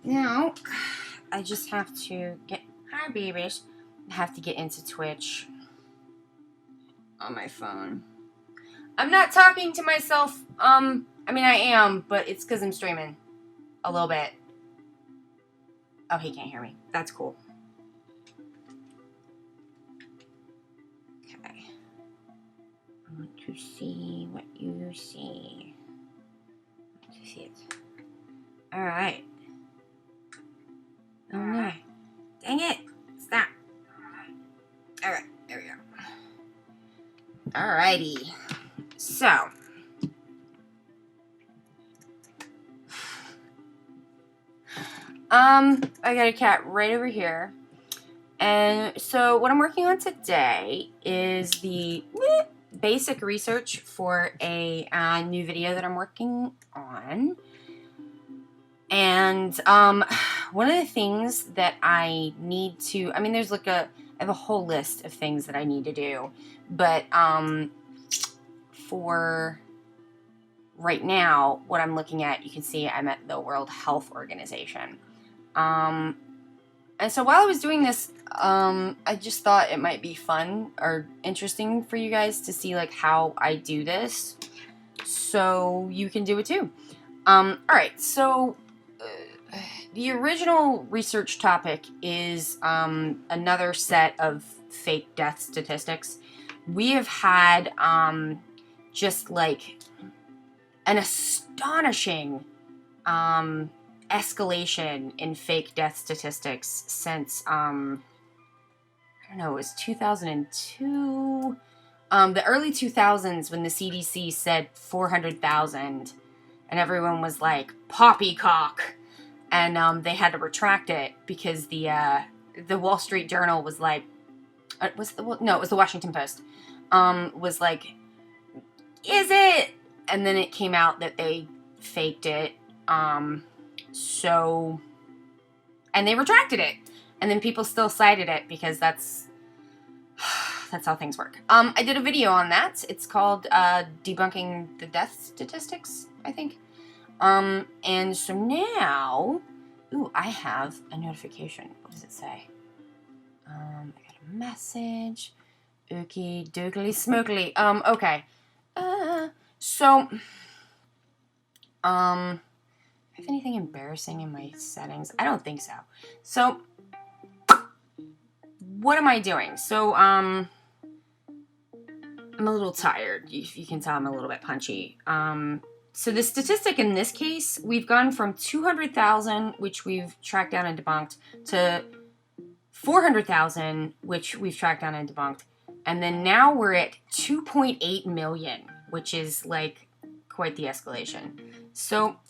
Now, I just have to get... Hi, babies. I have to get into Twitch on my phone. I'm not talking to myself. I mean, I am, but it's because I'm streaming a little bit. Oh, he can't hear me. That's cool. Okay. I want to see what you see. I want to see it. All right. Oh no. Dang it. Stop. All right. There we go. Alrighty. So. I got a cat right over here. And so what I'm working on today is the basic research for a new video that I'm working on. And one of the things that I need to, I mean, there's like I have a whole list of things that I need to do, but for right now, what I'm looking at, you can see I'm at the World Health Organization. And so while I was doing this, I just thought it might be fun or interesting for you guys to see like how I do this, so you can do it too. All right, so the original research topic is another set of fake death statistics. We have had just like an astonishing escalation in fake death statistics since, I don't know, it was 2002, the early 2000s when the CDC said 400,000, and everyone was like, poppycock, and they had to retract it because the Wall Street Journal was like, it was the Washington Post, was like, is it? And then it came out that they faked it, so, and they retracted it, and then people still cited it because that's how things work. I did a video on that. It's called Debunking the Death Statistics, I think. And so now, ooh, I have a notification. What does it say? I got a message. Okie dokie smokely. Okay. So, have anything embarrassing in my settings? I don't think so. So, what am I doing? So, I'm a little tired. You can tell I'm a little bit punchy. So the statistic in this case, we've gone from 200,000, which we've tracked down and debunked, to 400,000, which we've tracked down and debunked. And then now we're at 2.8 million, which is like quite the escalation. So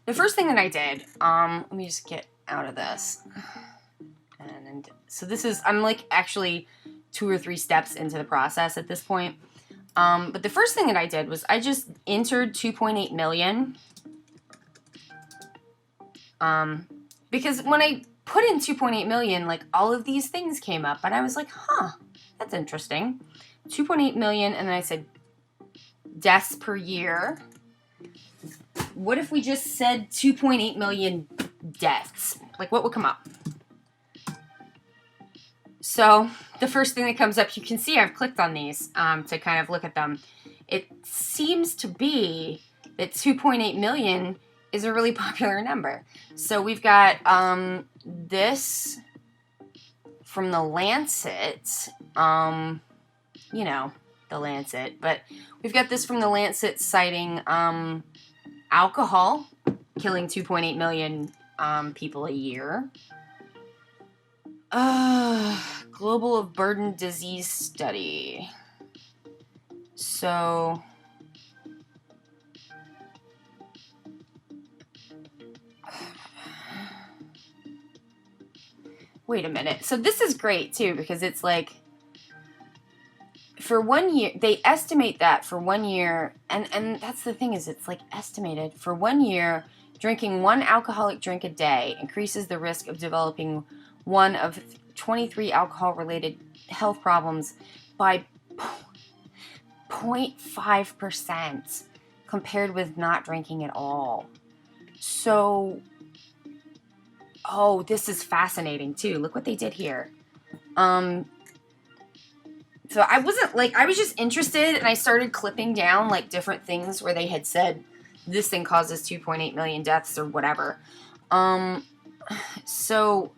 the first thing that I did, let me just get out of this. And so this is, I'm like actually 2 or 3 steps into the process at this point. But the first thing that I did was I just entered 2.8 million. Because when I put in 2.8 million, like all of these things came up and I was like, huh, that's interesting. 2.8 million, and then I said deaths per year. What if we just said 2.8 million deaths? Like what would come up? So the first thing that comes up, you can see I've clicked on these to kind of look at them. It seems to be that 2.8 million is a really popular number. So we've got this from the Lancet, you know, the Lancet, but we've got this from the Lancet citing alcohol killing 2.8 million people a year. Global of Burden Disease Study. So, wait a minute. So this is great too because it's like, for 1 year, they estimate that for 1 year, and that's the thing is it's like estimated, for 1 year, drinking 1 alcoholic drink a day increases the risk of developing one of 23 alcohol-related health problems by 0.5% compared with not drinking at all. So, oh, this is fascinating too. Look what they did here. So I wasn't like, I was just interested, and I started clipping down like different things where they had said this thing causes 2.8 million deaths or whatever. So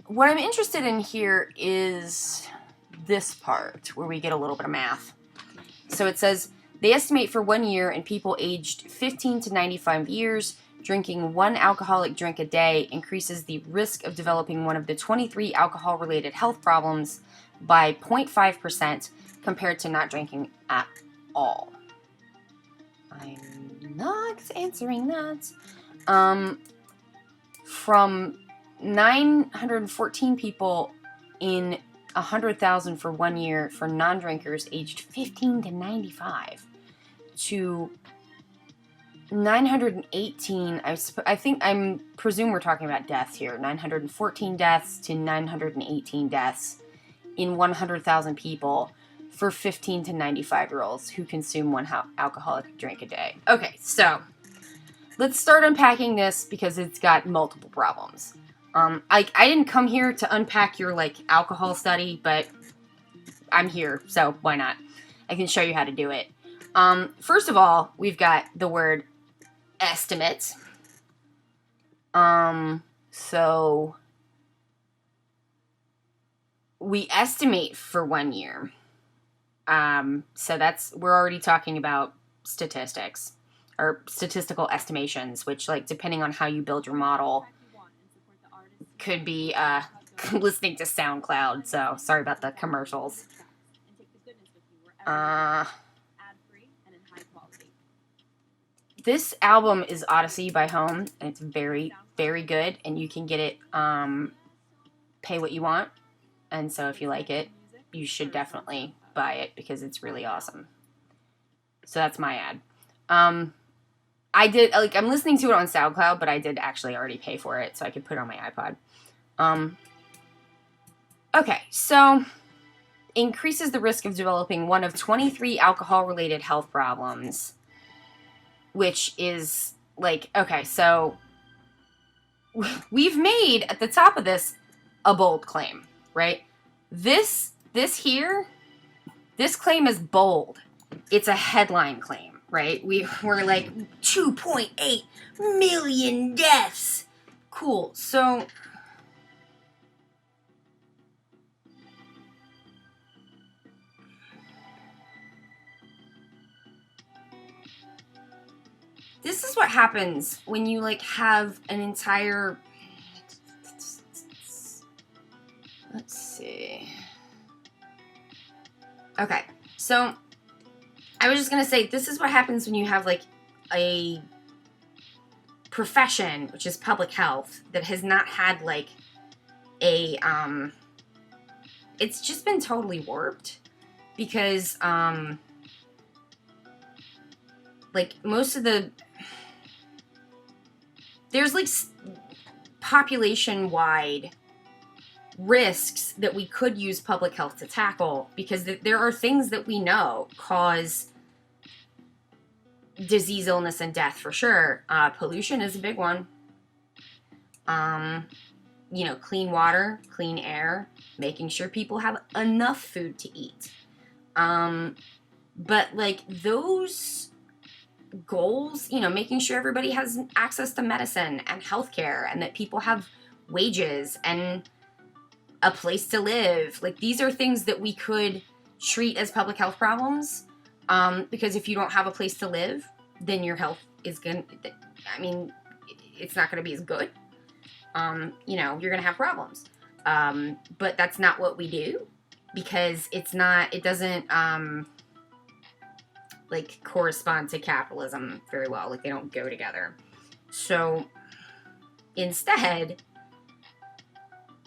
what I'm interested in here is this part where we get a little bit of math. So it says, they estimate for 1 year in people aged 15 to 95 years, drinking 1 alcoholic drink a day increases the risk of developing one of the 23 alcohol-related health problems by 0.5% compared to not drinking at all. I'm not answering that. From 914 people in 100,000 for 1 year for non-drinkers aged 15 to 95 to 918, I presume we're talking about deaths here, 914 deaths to 918 deaths in 100,000 people for 15 to 95-year-olds who consume 1 alcoholic drink a day. Okay, so let's start unpacking this because it's got multiple problems. I didn't come here to unpack your, like, alcohol study, but I'm here, so why not? I can show you how to do it. First of all, we've got the word estimate. So we estimate for 1 year. So we're already talking about statistics or statistical estimations, which, like, depending on how you build your model, could be, listening to SoundCloud. So sorry about the commercials. This album is Odyssey by Home, and it's very, very good, and you can get it, pay what you want, and so if you like it, you should definitely buy it, because it's really awesome. So that's my ad. I'm listening to it on SoundCloud, but I did actually already pay for it, so I could put it on my iPod. Okay, so increases the risk of developing one of 23 alcohol-related health problems, which is, like, okay, so we've made, at the top of this, a bold claim, right? This claim is bold. It's a headline claim, right? We're like, 2.8 million deaths. Cool, so this is what happens when you, like, have an entire... Let's see. Okay, so I was just going to say, this is what happens when you have, like, a profession, which is public health, that has not had, like, a, it's just been totally warped, because, like, most of the... There's, like, population-wide risks that we could use public health to tackle, because there are things that we know cause disease, illness, and death for sure. Pollution is a big one. Clean water, clean air, making sure people have enough food to eat. But, like, those goals, making sure everybody has access to medicine and healthcare, and that people have wages and a place to live. Like, these are things that we could treat as public health problems, because if you don't have a place to live, then your health is it's not going to be as good. You're going to have problems. But that's not what we do, because it doesn't, correspond to capitalism very well. Like, they don't go together. So instead,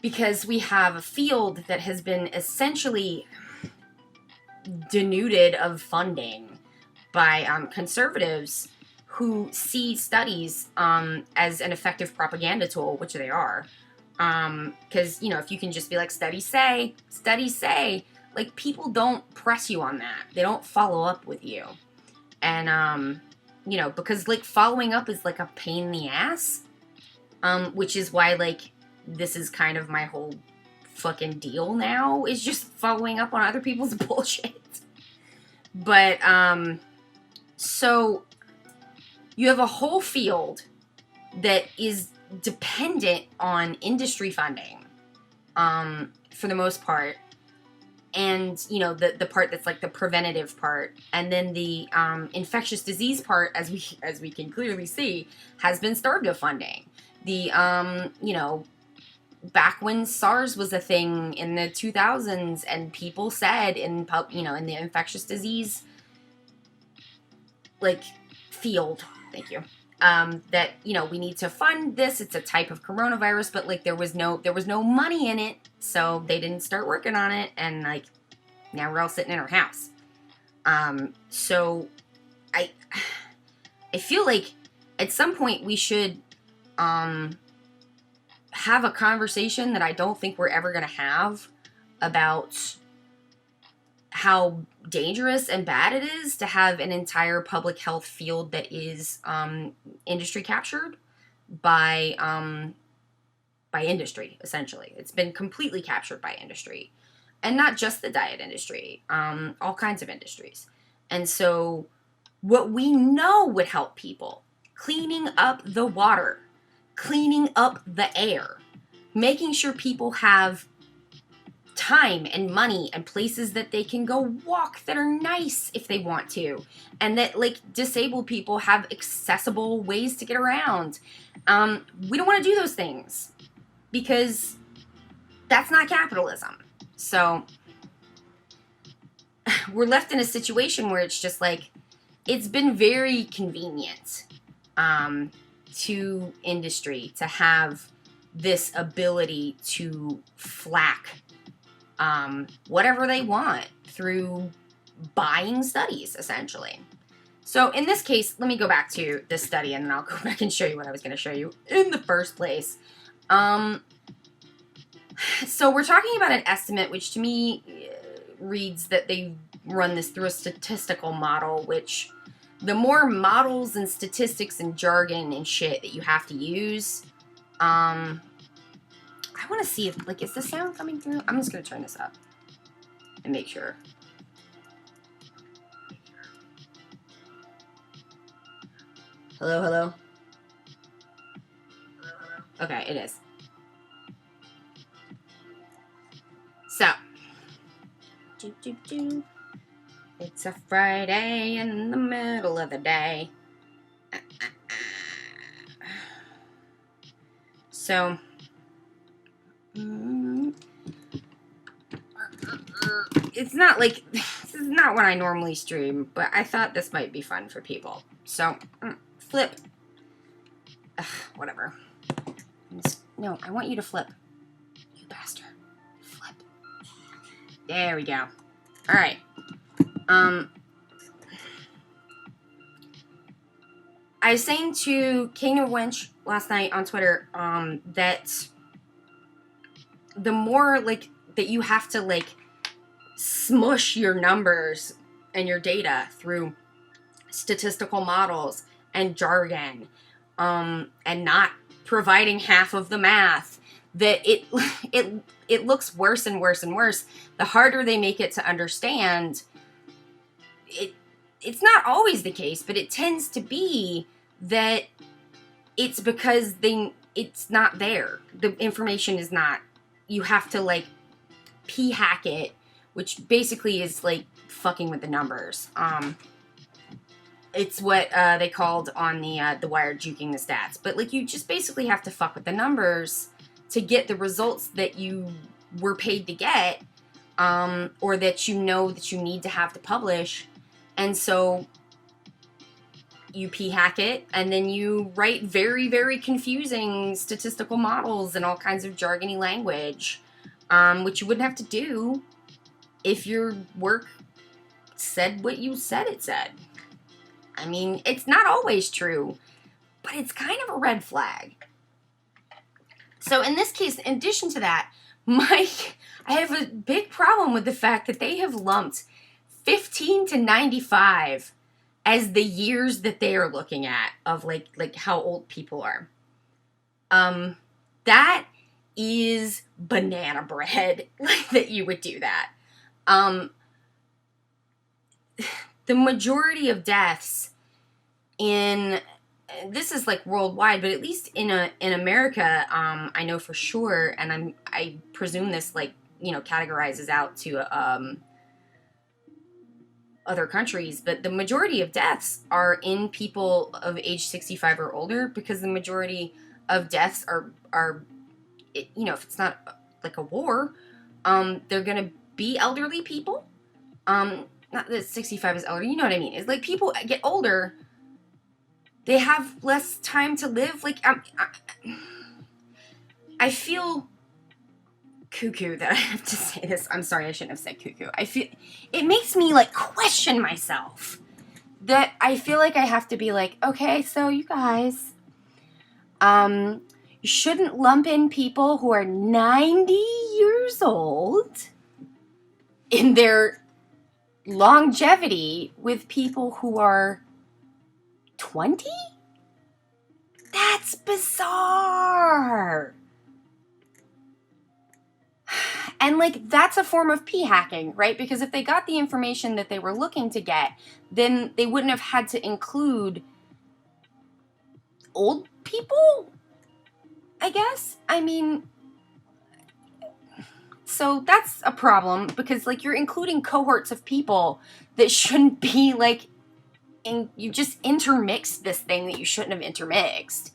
because we have a field that has been essentially denuded of funding by conservatives who see studies as an effective propaganda tool, which they are. Because, if you can just be like, studies say, like, people don't press you on that. They don't follow up with you. And, you know, because, like, following up is, like, a pain in the ass, which is why, like, this is kind of my whole fucking deal now, is just following up on other people's bullshit. But, so you have a whole field that is dependent on industry funding, for the most part. And, you know, the part that's like the preventative part, and then the infectious disease part, as we can clearly see, has been starved of funding. The you know, back when SARS was a thing in the 2000s, and people said in the infectious disease like field, thank you, that, you know, we need to fund this. It's a type of coronavirus, but like there was no money in it, so they didn't start working on it, and like now we're all sitting in our house. So I feel like at some point we should have a conversation that I don't think we're ever gonna have about how dangerous and bad it is to have an entire public health field that is industry captured by industry, essentially. It's been completely captured by industry. And not just the diet industry, all kinds of industries. And so what we know would help people, cleaning up the water, cleaning up the air, making sure people have time and money and places that they can go walk that are nice if they want to, and that like disabled people have accessible ways to get around. We don't want to do those things because that's not capitalism. So we're left in a situation where it's just like, it's been very convenient to industry to have this ability to flack whatever they want through buying studies, essentially. So in this case, let me go back to this study, and then I'll go back and show you what I was going to show you in the first place. So we're talking about an estimate, which to me reads that they run this through a statistical model, which the more models and statistics and jargon and shit that you have to use, I want to see if, like, is the sound coming through? I'm just going to turn this up and make sure. Hello, hello? Okay, it is. So, it's a Friday in the middle of the day. So, it's not like, this is not what I normally stream, but I thought this might be fun for people. So, flip. Ugh, whatever. No, I want you to flip. You bastard. Flip. There we go. Alright. I was saying to King of Wench last night on Twitter, that the more, like, that you have to, like, smush your numbers and your data through statistical models and jargon, and not providing half of the math, that it looks worse and worse and worse. The harder they make it to understand, it's not always the case, but it tends to be that it's because it's not there. The information is not. You have to, like, p-hack it, which basically is, like, fucking with the numbers. It's what they called on the Wire juking the stats. But, like, you just basically have to fuck with the numbers to get the results that you were paid to get, or that you know that you need to have to publish. And so you p-hack it, and then you write very, very confusing statistical models and all kinds of jargony language, which you wouldn't have to do if your work said what you said it said. I mean, it's not always true, but it's kind of a red flag. So in this case, in addition to that, I have a big problem with the fact that they have lumped 15 to 95 as the years that they are looking at of like how old people are. That is banana bread, like, that you would do that. The majority of deaths in, this is like worldwide, but at least in America, I know for sure, and I presume this, like, you know, categorizes out to other countries, but the majority of deaths are in people of age 65 or older, because the majority of deaths are you know, if it's not like a war, they're gonna be elderly people. Not that 65 is elder, you know what I mean? It's like people get older, they have less time to live. Like, I feel cuckoo that I have to say this. I'm sorry, I shouldn't have said cuckoo. I feel it makes me like question myself. That I feel like I have to be like, okay, so you guys, you shouldn't lump in people who are 90 years old in their longevity with people who are 20? That's bizarre. And, like, that's a form of p-hacking, right? Because if they got the information that they were looking to get, then they wouldn't have had to include old people, I guess. I mean, so that's a problem, because, like, you're including cohorts of people that shouldn't be, like, you just intermixed this thing that you shouldn't have intermixed.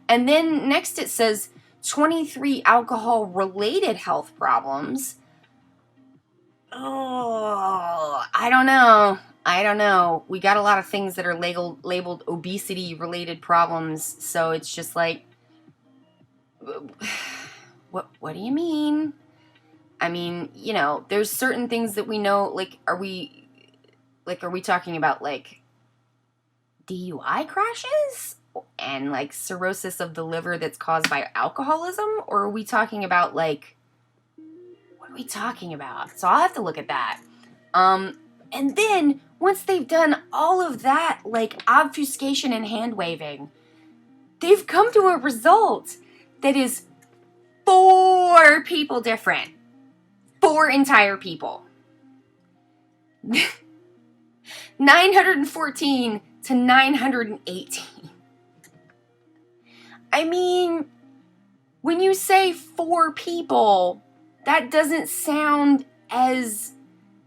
And then next it says 23 alcohol-related health problems. Oh, I don't know. We got a lot of things that are labeled obesity-related problems, so it's just like, what do you mean? I mean, you know, there's certain things that we know, like, are we talking about, like, DUI crashes and, like, cirrhosis of the liver that's caused by alcoholism? Or are we talking about, like, what are we talking about? So I'll have to look at that. And then, once they've done all of that, like, obfuscation and hand-waving, they've come to a result that is 4 people different. 4 entire people. 914 to 918. I mean, when you say 4 people, that doesn't sound as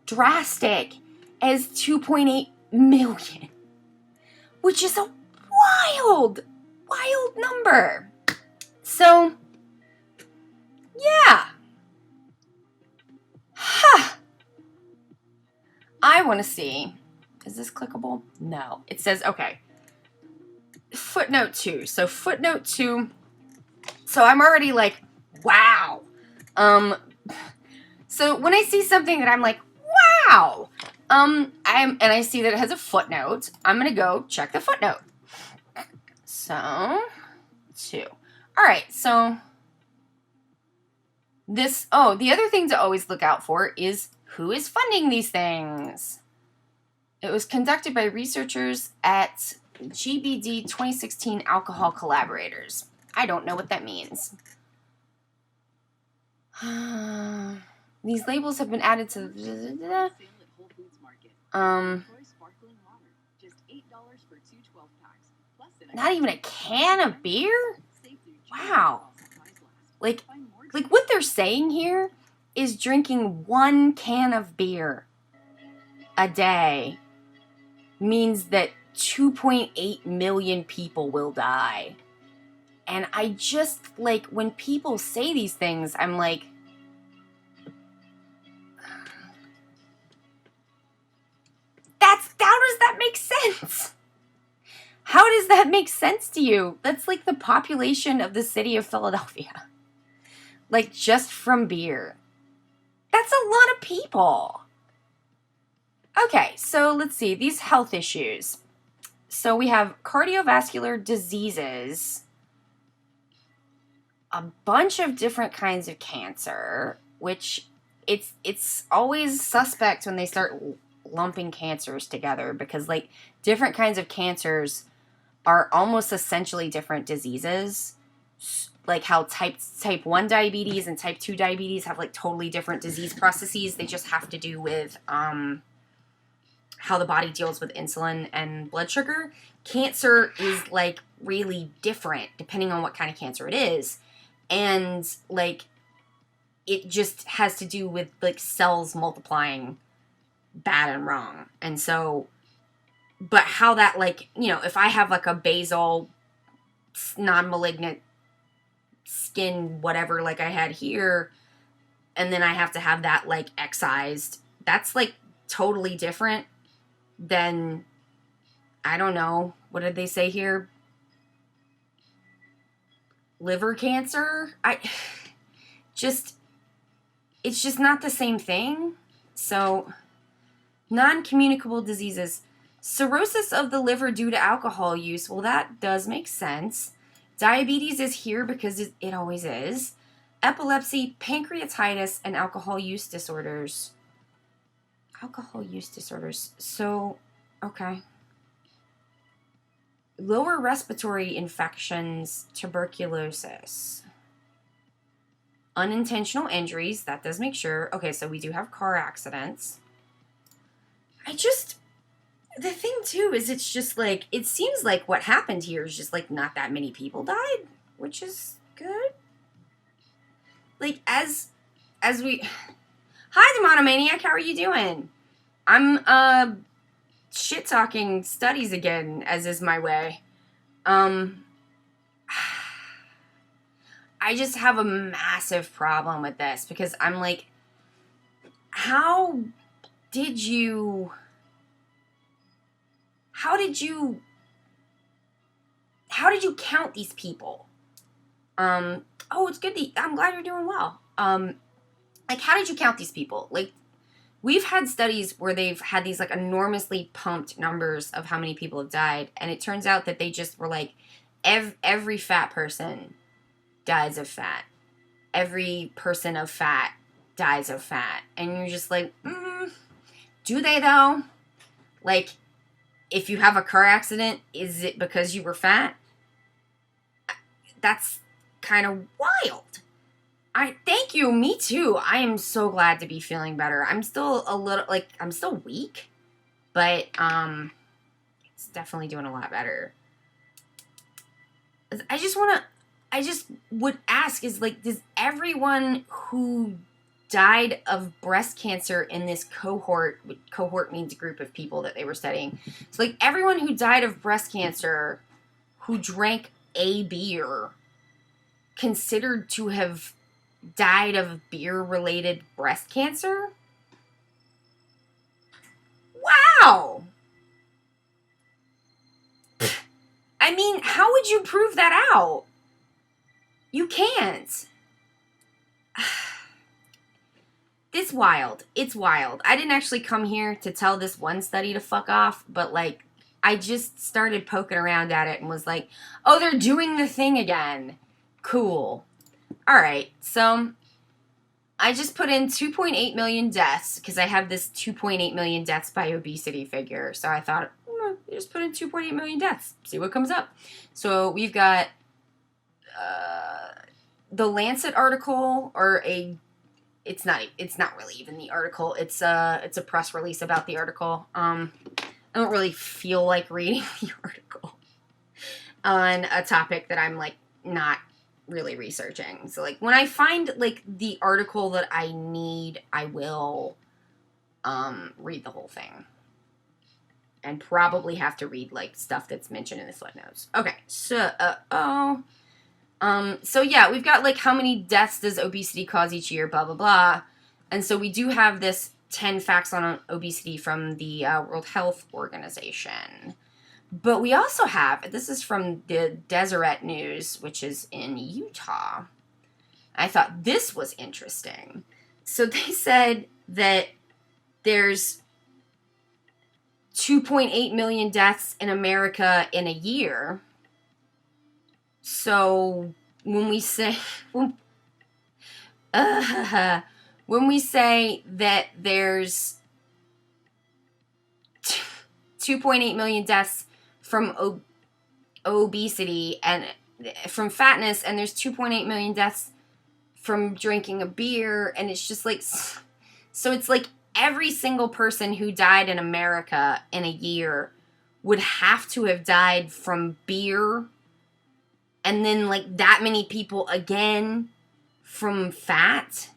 drastic as 2.8 million, which is a wild number. So, yeah. Huh. I want to see. Is this clickable? No. It says, okay. Footnote 2. So footnote 2. So I'm already like, wow. So when I see something that I'm like, wow. And I see that it has a footnote, I'm going to go check the footnote. So, 2. All right. So this, the other thing to always look out for is who is funding these things. It was conducted by researchers at GBD 2016 Alcohol Collaborators. I don't know what that means. These labels have been added to the... Not even a can of beer? Wow. Like what they're saying here is drinking 1 can of beer a day means that 2.8 million people will die. And I just, like, when people say these things, I'm like, how does that make sense? How does that make sense to you? That's like the population of the city of Philadelphia. Like, just from beer. That's a lot of people. Okay, so let's see. These health issues. So we have cardiovascular diseases, a bunch of different kinds of cancer, which it's always suspect when they start lumping cancers together, because, like, different kinds of cancers are almost essentially different diseases. Like how type 1 diabetes and type 2 diabetes have like totally different disease processes. They just have to do with how the body deals with insulin and blood sugar. Cancer is like really different depending on what kind of cancer it is. And like it just has to do with like cells multiplying bad and wrong. And so, but how that like, you know, if I have like a basal non-malignant skin whatever like I had here, and then I have to have that like excised, that's like totally different than, I don't know, what did they say here? Liver cancer? It's just not the same thing. So, non-communicable diseases. Cirrhosis of the liver due to alcohol use. Well, that does make sense. Diabetes is here because it always is. Epilepsy, pancreatitis, and alcohol use disorders. Alcohol use disorders. So, okay. Lower respiratory infections, tuberculosis. Unintentional injuries, that does make sure. Okay, so we do have car accidents. The thing too is it's just like, it seems like what happened here is just like not that many people died, which is good. Like as we, hi the monomaniac, how are you doing? I'm shit talking studies again, as is my way. I just have a massive problem with this because I'm like, how did you count these people? Oh, it's good. I'm glad you're doing well. Like, how did you count these people? Like, we've had studies where they've had these, like, enormously pumped numbers of how many people have died, and it turns out that they just were like, every fat person dies of fat. Every person of fat dies of fat. And you're just like, do they, though? Like, if you have a car accident, is it because you were fat? That's kind of wild. Thank you, me too. I am so glad to be feeling better. I'm still a little, like, I'm still weak, but, it's definitely doing a lot better. I just would ask is, like, does everyone who died of breast cancer in this cohort means a group of people that they were studying. So, like, everyone who died of breast cancer who drank a beer considered to have died of beer-related breast cancer? Wow! I mean, how would you prove that out? You can't. It's wild. It's wild. I didn't actually come here to tell this one study to fuck off, but, like, I just started poking around at it and was like, oh, they're doing the thing again. Cool. Alright, so I just put in 2.8 million deaths because I have this 2.8 million deaths by obesity figure. So I thought, just put in 2.8 million deaths. See what comes up. So we've got the Lancet article, or it's not really even the article. It's a press release about the article. I don't really feel like reading the article on a topic that I'm, like, not really researching. So, like, when I find, like, the article that I need, I will read the whole thing. And probably have to read, like, stuff that's mentioned in the footnotes. Okay, so, so yeah, we've got, like, how many deaths does obesity cause each year, blah, blah, blah. And so we do have this 10 facts on obesity from the World Health Organization. But we also have, this is from the Deseret News, which is in Utah. I thought this was interesting. So they said that there's 2.8 million deaths in America in a year. So when we say when we say that there's 2.8 million deaths from obesity and from fatness, and there's 2.8 million deaths from drinking a beer, and it's just like, so it's like every single person who died in America in a year would have to have died from beer, and then like that many people again from fat.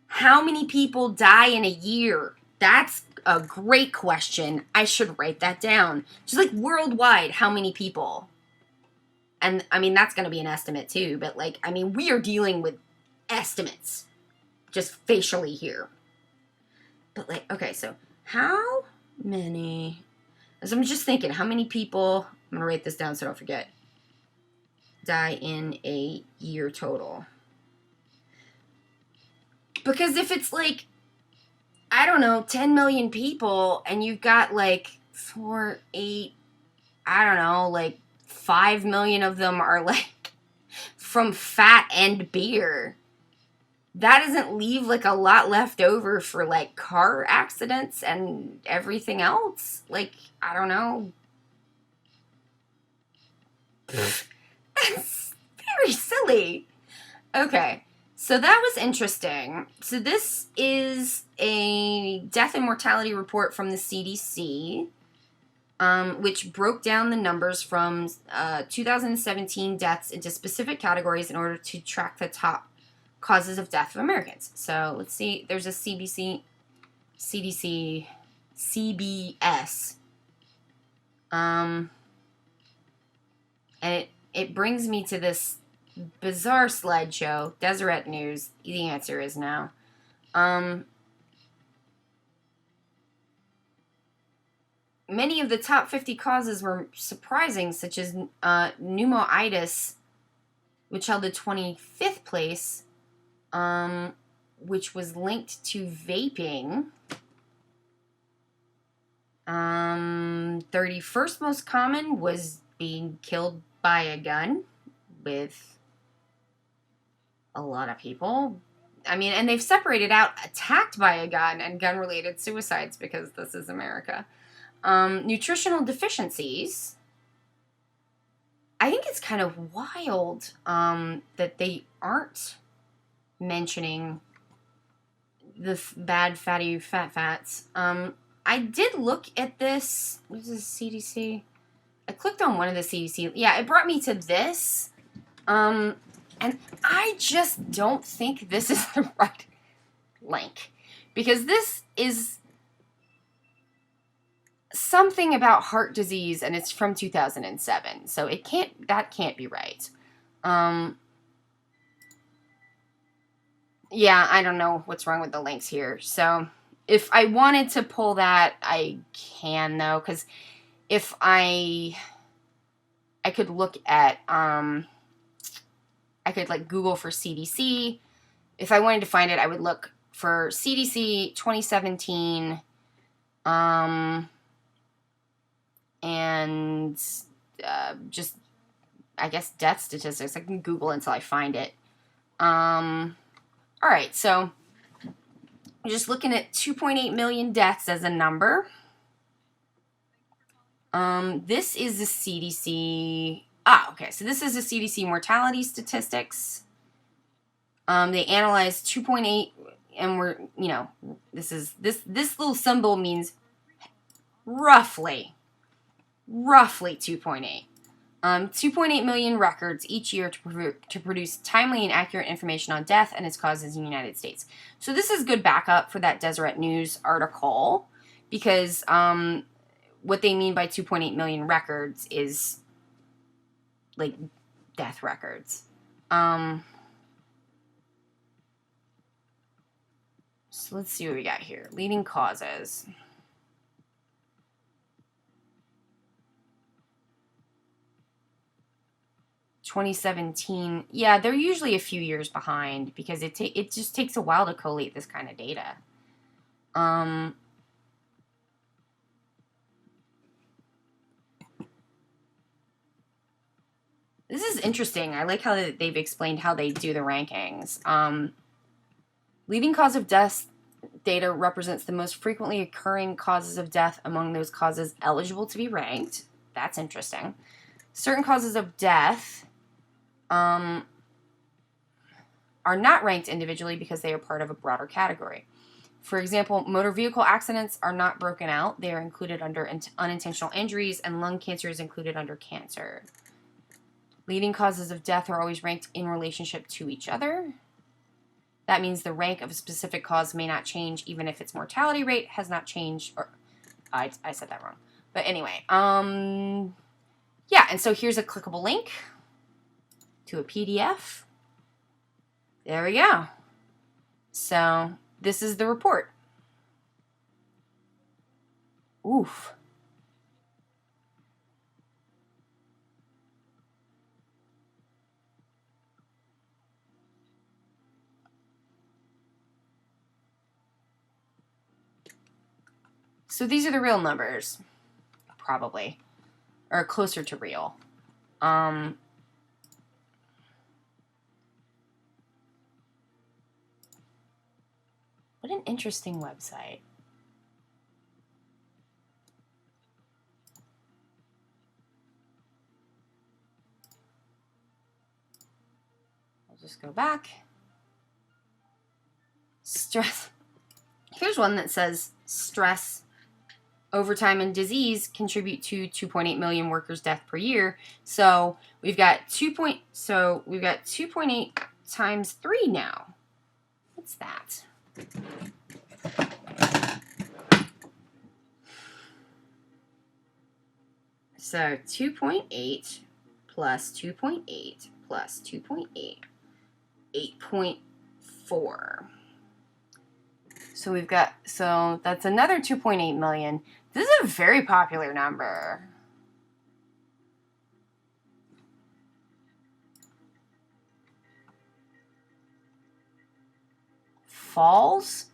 How many people die in a year? That's a great question. I should write that down. Just like worldwide, how many people? And I mean, that's going to be an estimate too, but like, I mean, we are dealing with estimates just facially here. But like, okay, so how many, as I'm just thinking, how many people, I'm going to write this down so I don't forget, die in a year total? Because if it's like, I don't know, 10 million people, and you've got like 4, 8, I don't know, like 5 million of them are like from fat and beer, that doesn't leave like a lot left over for like car accidents and everything else. Like, I don't know. That's very silly. Okay. So that was interesting. So this is a death and mortality report from the CDC, which broke down the numbers from 2017 deaths into specific categories in order to track the top causes of death of Americans. So let's see. There's a CDC, CBS, and it brings me to this bizarre slideshow. Deseret News. The answer is no. Many of the top 50 causes were surprising, such as pneumonitis, which held the 25th place, which was linked to vaping. 31st most common was being killed by a gun, with a lot of people. I mean, and they've separated out attacked by a gun and gun-related suicides because this is America. Nutritional deficiencies. I think it's kind of wild that they aren't mentioning the bad fatty fats. I did look at this. What is this, CDC? I clicked on one of the CDC. Yeah, it brought me to this. And I just don't think this is the right link. Because this is something about heart disease, and it's from 2007. So that can't be right. Yeah, I don't know what's wrong with the links here. So if I wanted to pull that, I can though, because if I could look at, I could like Google for CDC. If I wanted to find it, I would look for CDC 2017, and just, I guess, death statistics. I can Google until I find it. All right, so just looking at 2.8 million deaths as a number. This is the CDC. Okay, so this is the CDC Mortality Statistics. They analyzed 2.8, and we're, this little symbol means roughly 2.8. 2.8 million records each year to produce timely and accurate information on death and its causes in the United States. So this is good backup for that Deseret News article, because what they mean by 2.8 million records is like death records. So let's see what we got here. Leading causes. 2017. Yeah, they're usually a few years behind because it just takes a while to collate this kind of data. This is interesting. I like how they've explained how they do the rankings. Leading cause of death data represents the most frequently occurring causes of death among those causes eligible to be ranked. That's interesting. Certain causes of death are not ranked individually because they are part of a broader category. For example, motor vehicle accidents are not broken out. They are included under unintentional injuries, and lung cancer is included under cancer. Leading causes of death are always ranked in relationship to each other. That means the rank of a specific cause may not change even if its mortality rate has not changed. Or I said that wrong. But anyway, yeah, and so here's a clickable link to a PDF. There we go. So this is the report. Oof. So these are the real numbers, probably, or closer to real. What an interesting website. I'll just go back. Stress. Here's one that says stress, overtime, and disease contribute to 2.8 million workers' death per year. So we've got 2.8 times 3 now. What's that? So 2.8 plus 2.8 plus 2.8, 8.4. So we've got, so that's another 2.8 million. This is a very popular number. Falls?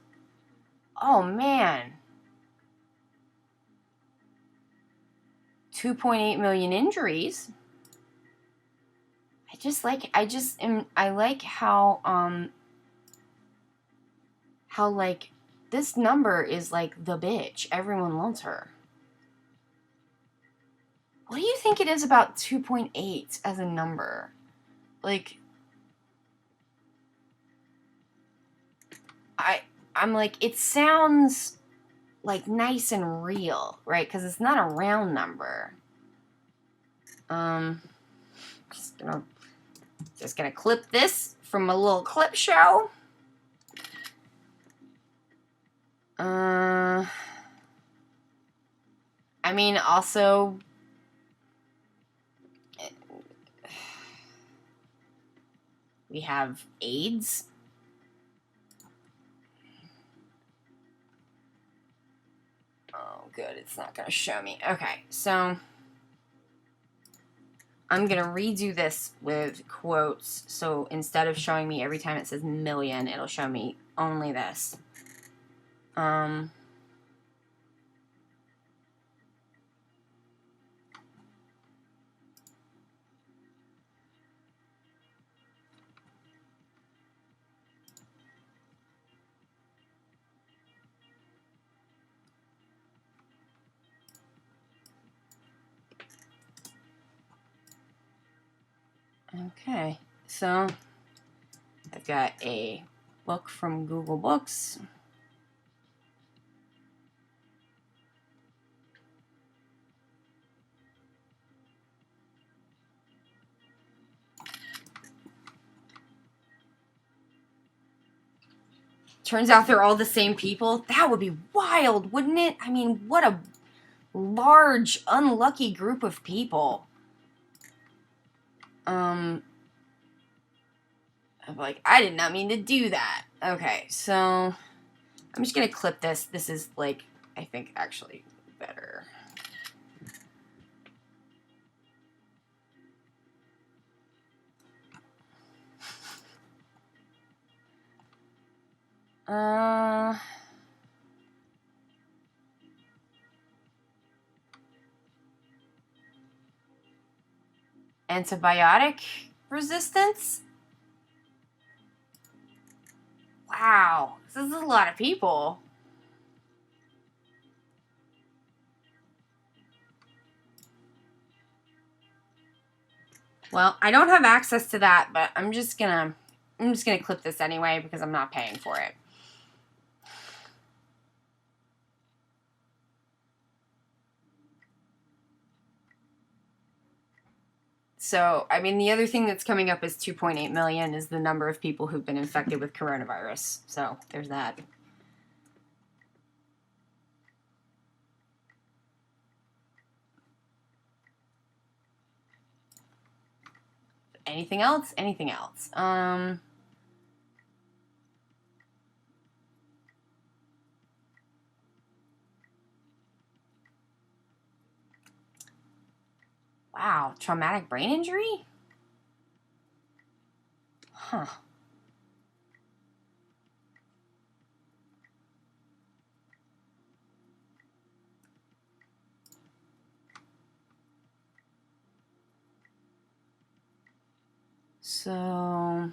Oh man. 2.8 million injuries. I like how like this number is like the bitch. Everyone loves her. What do you think it is about 2.8 as a number? Like, I'm like, it sounds like nice and real, right? Because it's not a round number. Just gonna clip this from a little clip show. I mean, also, we have AIDS. Oh, good. It's not going to show me. Okay, so I'm going to redo this with quotes. So instead of showing me every time it says million, it'll show me only this. Okay, so I've got a book from Google Books. Turns out they're all the same people. That would be wild, wouldn't it? I mean, what a large, unlucky group of people. I'm like, I did not mean to do that. Okay, so I'm just gonna clip this. This is like, I think, actually better. Antibiotic resistance? Wow, this is a lot of people. Well, I don't have access to that, but I'm just gonna clip this anyway because I'm not paying for it. So, I mean, the other thing that's coming up is 2.8 million is the number of people who've been infected with coronavirus. So, there's that. Anything else? Anything else? Wow, traumatic brain injury? Huh. So,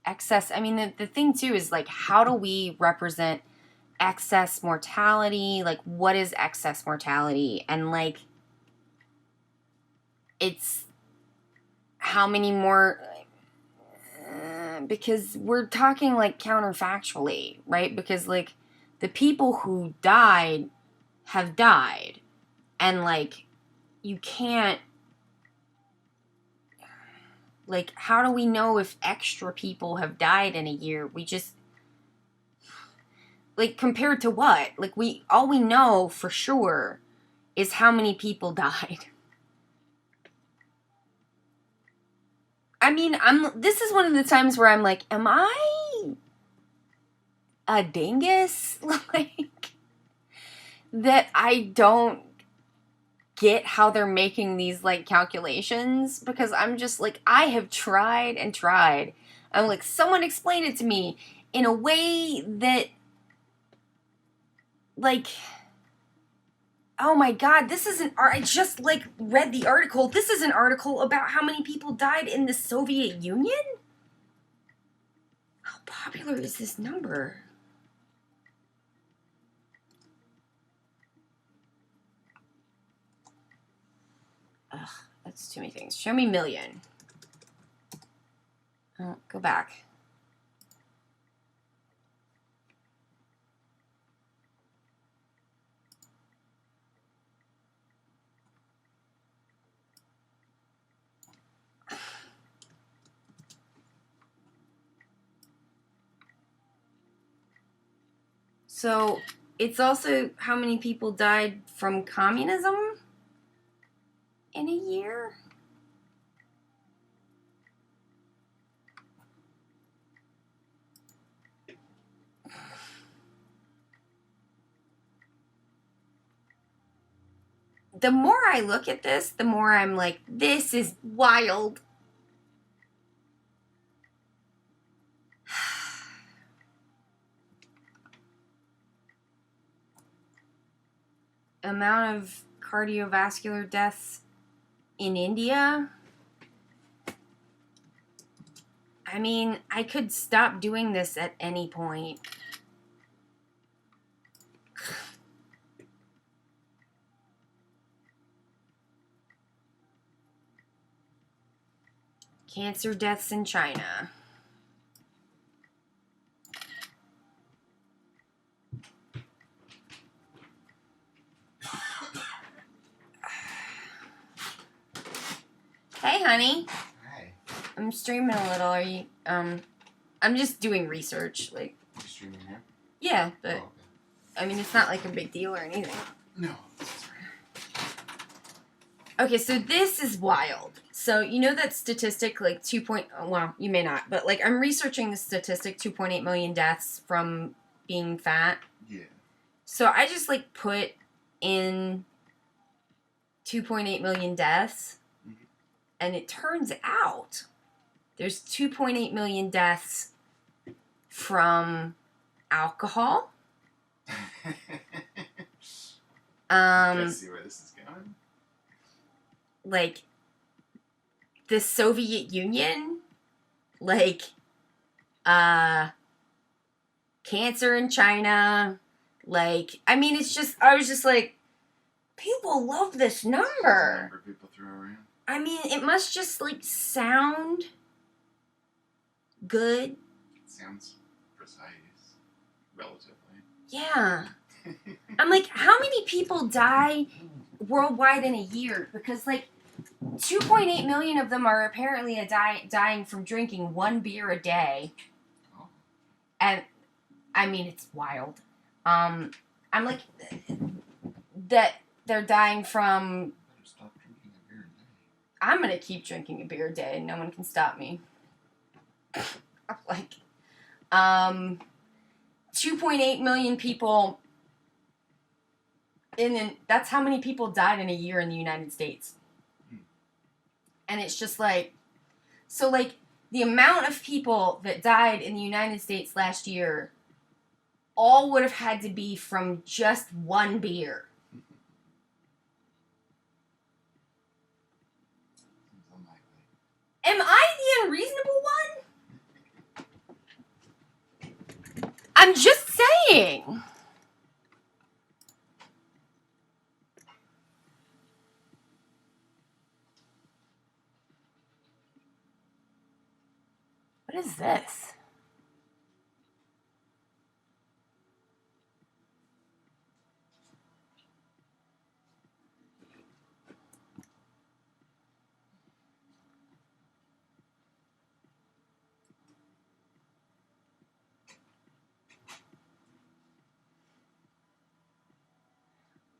excess, I mean, the thing too is like, how do we represent excess mortality? Like, what is excess mortality? And like, it's how many more, because we're talking like counterfactually, right? Because like, the people who died have died. And like, you can't, like, how do we know if extra people have died in a year? We just, like, compared to what? Like, all we know for sure is how many people died. I mean, this is one of the times where I'm like, am I a dingus? Like, that I don't get how they're making these, like, calculations, because I'm just like, I have tried and tried. I'm like, someone explain it to me in a way that, like, oh my god, this is I just, like, read the article. This is an article about how many people died in the Soviet Union? How popular is this number? Ugh, that's too many things. Show me million. Oh, go back. So, it's also how many people died from communism in a year? The more I look at this, the more I'm like, this is wild. Amount of cardiovascular deaths in India. I mean, I could stop doing this at any point. Cancer deaths in China. Hey, honey. Hi. I'm streaming a little. Are you, I'm just doing research. Like, You streaming here? yeah, but, Oh, okay. I mean, it's not like a big deal or anything. No. Okay, so this is wild. So, you know that statistic, like, well, you may not, but, like, I'm researching the statistic, 2.8 million deaths from being fat. Yeah. So, I just, like, put in 2.8 million deaths, and it turns out there's 2.8 million deaths from alcohol. I see where this is going. Like, the Soviet Union, like, cancer in China, like, I mean, it's just, I was just like, People love this It's the number. number people throw around. I mean, it must just, like, sound good. It sounds precise, relatively. Yeah. I'm like, how many people die worldwide in a year? Because, like, 2.8 million of them are apparently dying from drinking 1 beer a day. Oh. And, I mean, it's wild. I'm like, that they're dying from... Better stop drinking a beer a day. I'm going to keep drinking a beer a day and no one can stop me. I'm like, 2.8 million people... And that's how many people died in a year in the United States. And it's just like, so like the amount of people that died in the United States last year all would have had to be from just 1 beer. Seems unlikely. Am I the unreasonable one? I'm just saying. What is this?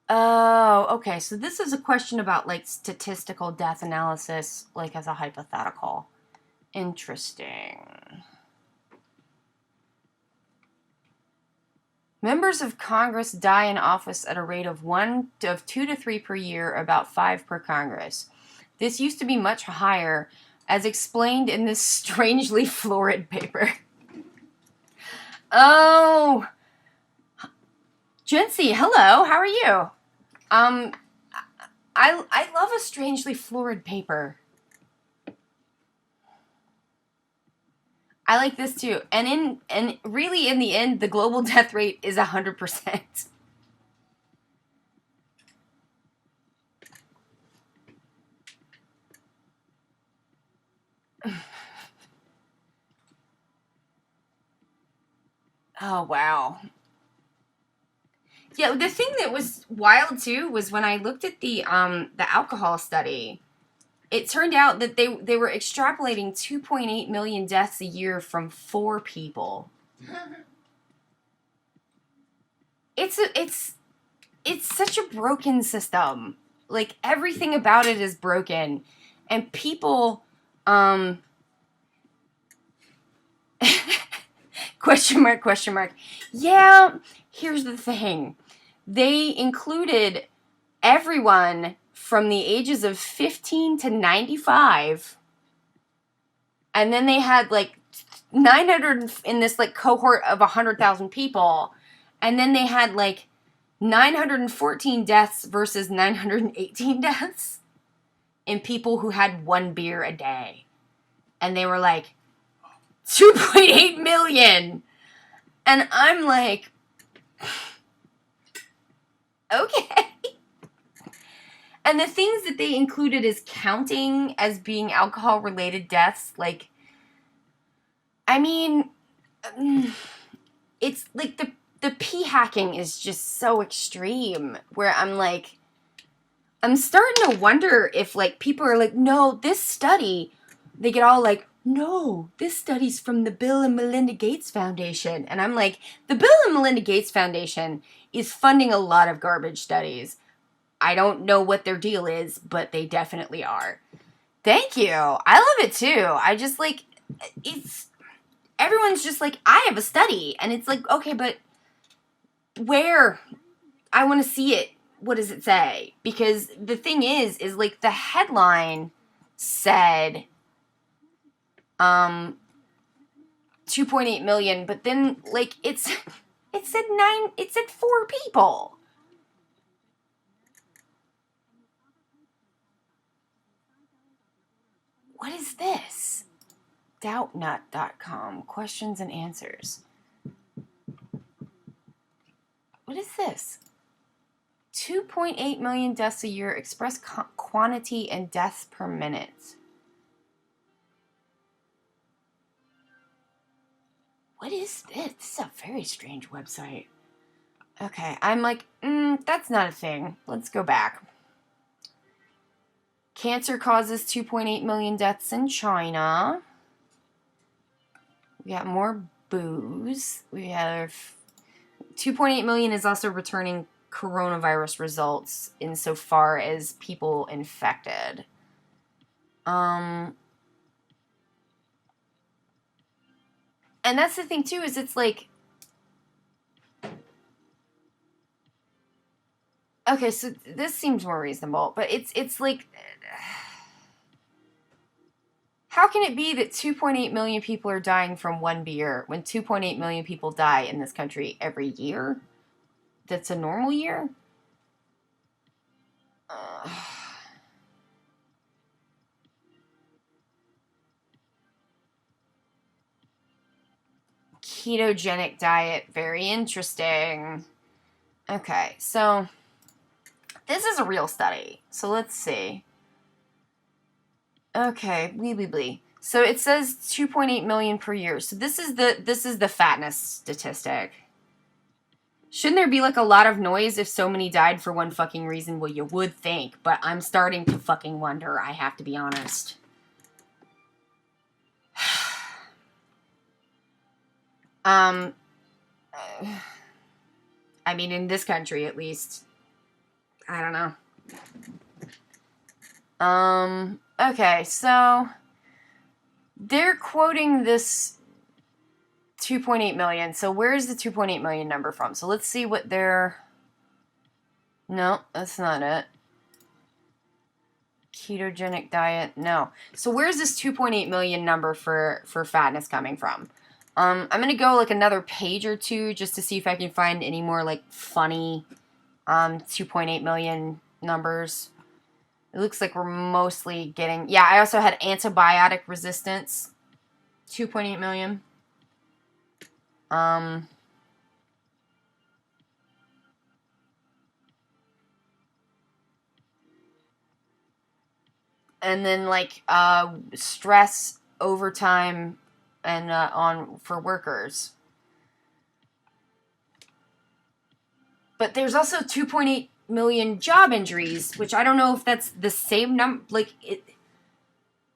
Oh, okay. So this is a question about like statistical death analysis, like as a hypothetical. Interesting. Members of Congress die in office at a rate of 2 to 3 per year, about 5 per Congress. This used to be much higher, as explained in this strangely florid paper. Oh, Jency, hello. How are you? I love a strangely florid paper. I like this too. And really in the end, the global death rate is 100%. Oh wow. Yeah, the thing that was wild too was when I looked at the alcohol study. It turned out that they were extrapolating 2.8 million deaths a year from 4 people. It's such a broken system. Like everything about it is broken, and people question mark. Yeah, here's the thing. They included everyone from the ages of 15 to 95. And then they had like 900 in this like cohort of 100,000 people. And then they had like 914 deaths versus 918 deaths in people who had 1 beer a day. And they were like 2.8 million. And I'm like, okay. And the things that they included as counting as being alcohol-related deaths, like, I mean, it's like the pee hacking is just so extreme, where I'm like, I'm starting to wonder if, like, people are like, no, this study, they get all like, no, this study's from the Bill and Melinda Gates Foundation. And I'm like, the Bill and Melinda Gates Foundation is funding a lot of garbage studies. I don't know what their deal is, but they definitely are. Thank you. I love it too. I just like, everyone's just like, I have a study. And it's like, okay, but where? I want to see it. What does it say? Because the thing is like the headline said 2.8 million, but then like it said 4 people. What is this? Doubtnut.com. Questions and answers. What is this? 2.8 million deaths a year, express quantity and deaths per minute. What is this? This is a very strange website. Okay, I'm like, that's not a thing. Let's go back. Cancer causes 2.8 million deaths in China. We got more booze. We have 2.8 million is also returning coronavirus results insofar as people infected. And that's the thing too, is it's like, okay, so this seems more reasonable, but it's like, how can it be that 2.8 million people are dying from one beer when 2.8 million people die in this country every year? That's a normal year? Ketogenic diet, very interesting. Okay, so this is a real study. So let's see. Okay, blee. So it says 2.8 million per year. So this is the fatness statistic. Shouldn't there be like a lot of noise if so many died for one fucking reason? Well, you would think, but I'm starting to fucking wonder, I have to be honest. I mean, in this country at least. I don't know. Okay, so they're quoting this 2.8 million. So where's the 2.8 million number from? So let's see what they're... No, that's not it. Ketogenic diet, no. So where's this 2.8 million number for fatness coming from? I'm gonna go like another page or two just to see if I can find any more like funny 2.8 million numbers. It looks like we're mostly getting... Yeah, I also had antibiotic resistance. 2.8 million. And then like stress, overtime, and on for workers. But there's also 2.8 million job injuries, which I don't know if that's the same number. Like,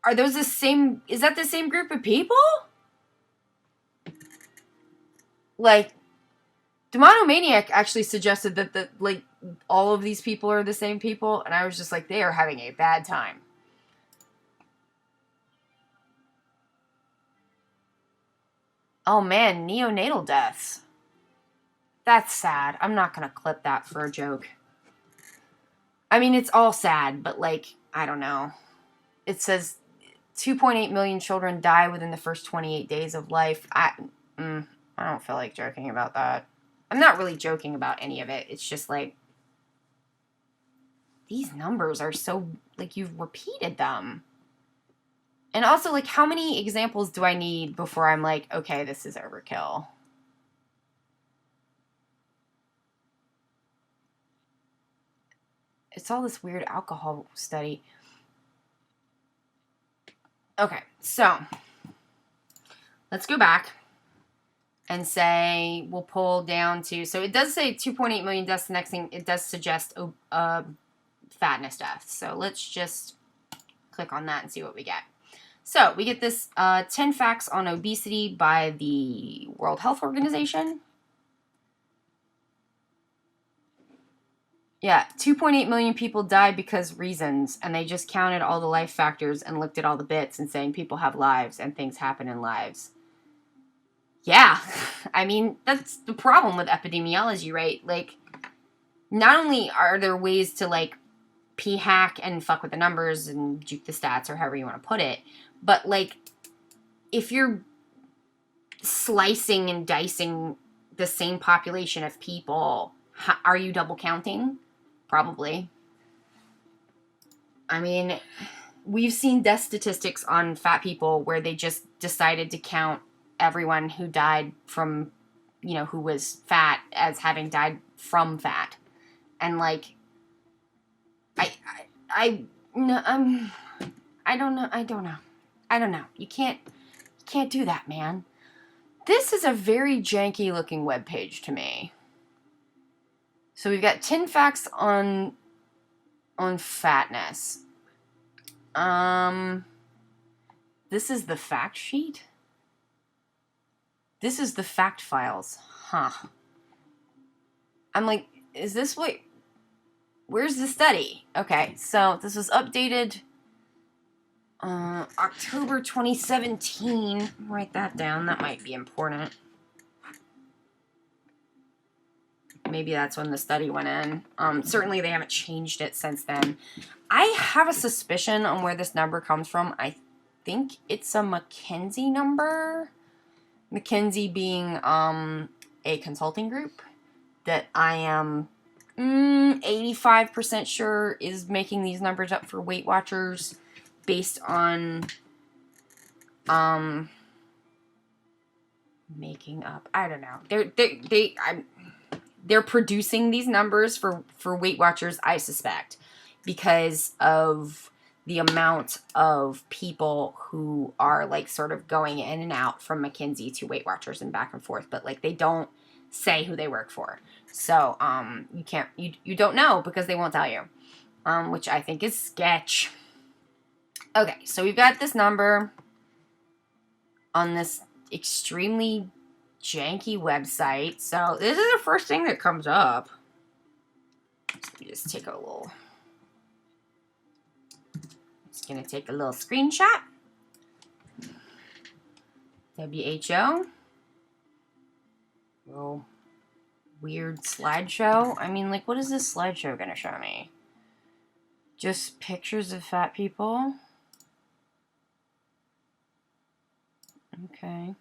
are those the same? Is that the same group of people? Like, Demonomaniac actually suggested that like all of these people are the same people, and I was just like, they are having a bad time. Oh man, neonatal deaths. That's sad. I'm not gonna clip that for a joke. I mean, it's all sad, but like, I don't know. It says 2.8 million children die within the first 28 days of life. I don't feel like joking about that. I'm not really joking about any of it. It's just like, these numbers are so, like, you've repeated them. And also, like, how many examples do I need before I'm like, okay, this is overkill? It's all this weird alcohol study. Okay, so let's go back and say we'll pull down to... So it does say 2.8 million deaths. The next thing, it does suggest fatness deaths. So let's just click on that and see what we get. So we get this 10 facts on obesity by the World Health Organization. Yeah, 2.8 million people died because reasons, and they just counted all the life factors and looked at all the bits and saying people have lives and things happen in lives. Yeah, I mean, that's the problem with epidemiology, right? Like, not only are there ways to, like, p-hack and fuck with the numbers and juke the stats or however you want to put it, but, like, if you're slicing and dicing the same population of people, are you double counting? Probably. I mean, we've seen death statistics on fat people where they just decided to count everyone who died from, you know, who was fat as having died from fat. And, like, no, I don't know. You can't do that, man. This is a very janky looking webpage to me. So we've got 10 facts on fatness. This is the fact sheet. This is the fact files. Huh. I'm like, is this what... Where's the study? Okay, so this was updated October 2017. Write that down. That might be important. Maybe that's when the study went in. Certainly they haven't changed it since then. I have a suspicion on where this number comes from. I think it's a McKinsey number. McKinsey being a consulting group that I am 85% sure is making these numbers up for Weight Watchers based on making up. I don't know. They're producing these numbers for Weight Watchers, I suspect, because of the amount of people who are like sort of going in and out from McKinsey to Weight Watchers and back and forth, but like they don't say who they work for. So you don't know because they won't tell you, which I think is sketch. Okay, so we've got this number on this extremely janky website. So this is the first thing that comes up. Let me just take a little... Just gonna take a little screenshot. WHO. Little weird slideshow. I mean, like, what is this slideshow gonna show me? Just pictures of fat people? Okay.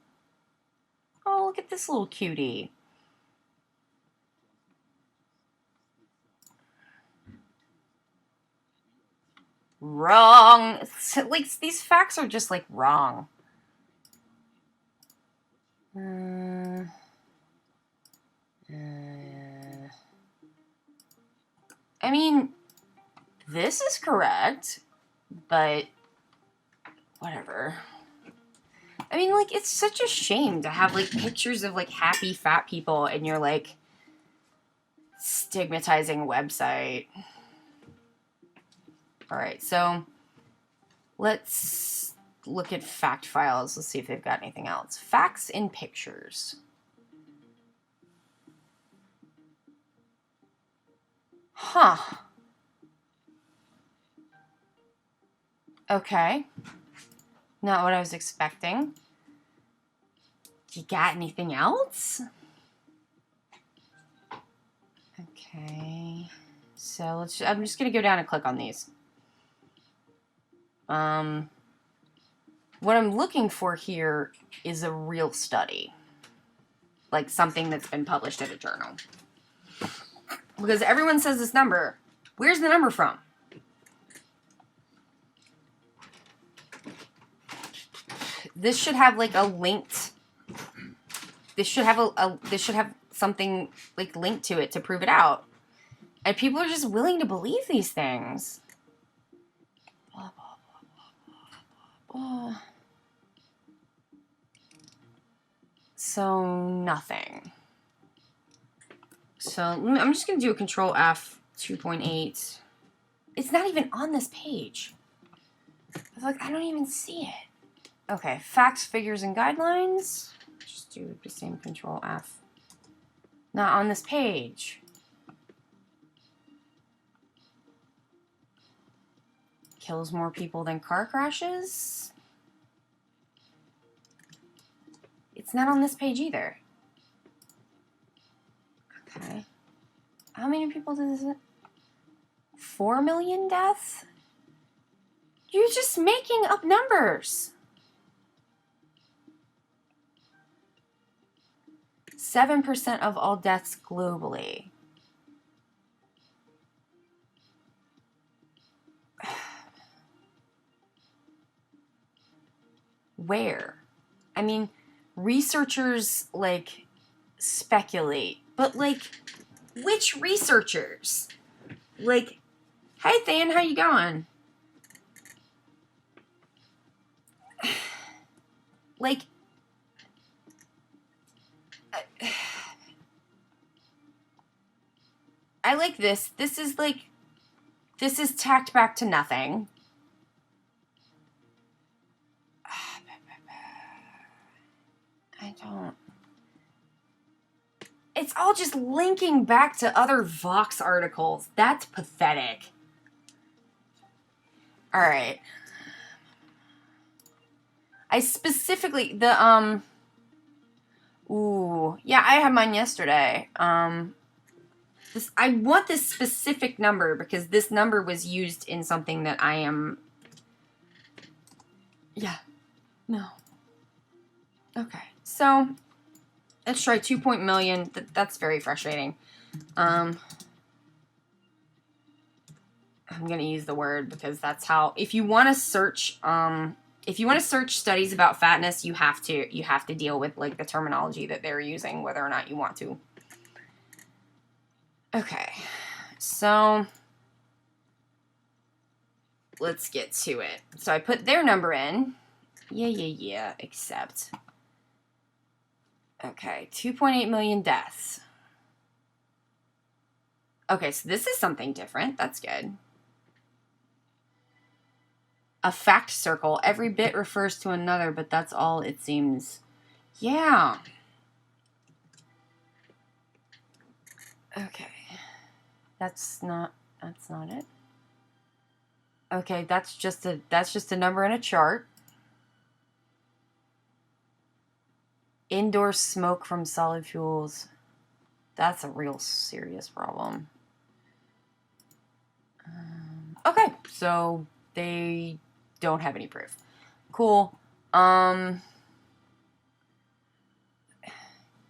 Oh, look at this little cutie. Wrong. Like, these facts are just, like, wrong. I mean, this is correct, but whatever. I mean, like, it's such a shame to have, like, pictures of, like, happy fat people and you're, like, stigmatizing website. Alright, so let's look at fact files. Let's see if they've got anything else. Facts in pictures. Huh. Okay. Not what I was expecting. You got anything else? Okay. So I'm just gonna go down and click on these. What I'm looking for here is a real study. Like something that's been published in a journal. Because everyone says this number. Where's the number from? This should have like a linked... This should have something like linked to it to prove it out. And people are just willing to believe these things. Blah, blah, blah, blah, blah, blah. So, nothing. So, I'm just going to do a Control F 2.8. It's not even on this page. I don't even see it. Okay, facts, figures, and guidelines. Just do the same Control F. Not on this page. Kills more people than car crashes. It's not on this page either. Okay. How many people does it? 4 million deaths? You're just making up numbers. 7% of all deaths globally. Where? I mean, researchers, like, speculate. But, like, which researchers? Like, Hey, Than, how you going? Like, I like this. This is tacked back to nothing. I don't. It's all just linking back to other Vox articles. That's pathetic. All right. I specifically, ooh, yeah, I had mine yesterday. I want this specific number because this number was used in something that I am, yeah, no. Okay, so let's try 2 million. That's very frustrating. I'm gonna use the word because that's how, if you want to search studies about fatness, you have to deal with like the terminology that they're using, whether or not you want to. Okay, so let's get to it. So I put their number in. Yeah, accept. Okay, 2.8 million deaths. Okay, so this is something different. That's good. A fact circle. Every bit refers to another, but that's all it seems. Yeah. Okay. That's not it. Okay, that's just a number in a chart. Indoor smoke from solid fuels. That's a real serious problem. Okay, so they don't have any proof. Cool. Go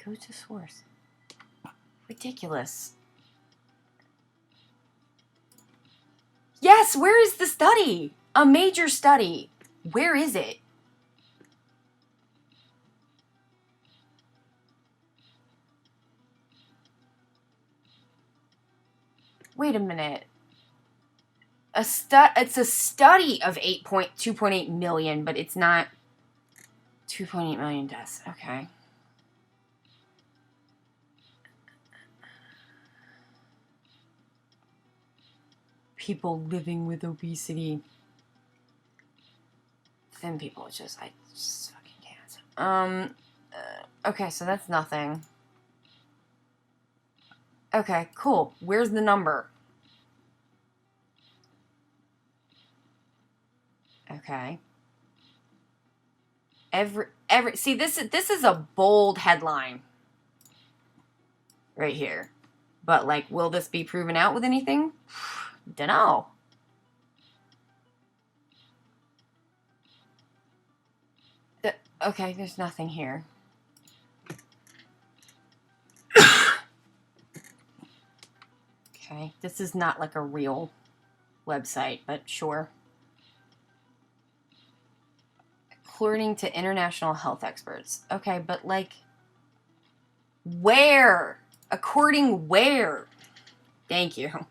to source. Ridiculous. Yes, where is the study? A major study. Where is it? Wait a minute. It's a study of 2.8 million, but it's not 2.8 million deaths. Okay. People living with obesity. Thin people, I just fucking can't. Okay, so that's nothing. Okay, cool. Where's the number? Okay. See, this is a bold headline right here. But like, will this be proven out with anything? Dunno. Okay, there's nothing here. Okay, this is not like a real website, but sure. According to international health experts. Okay, but like, where? According where? Thank you.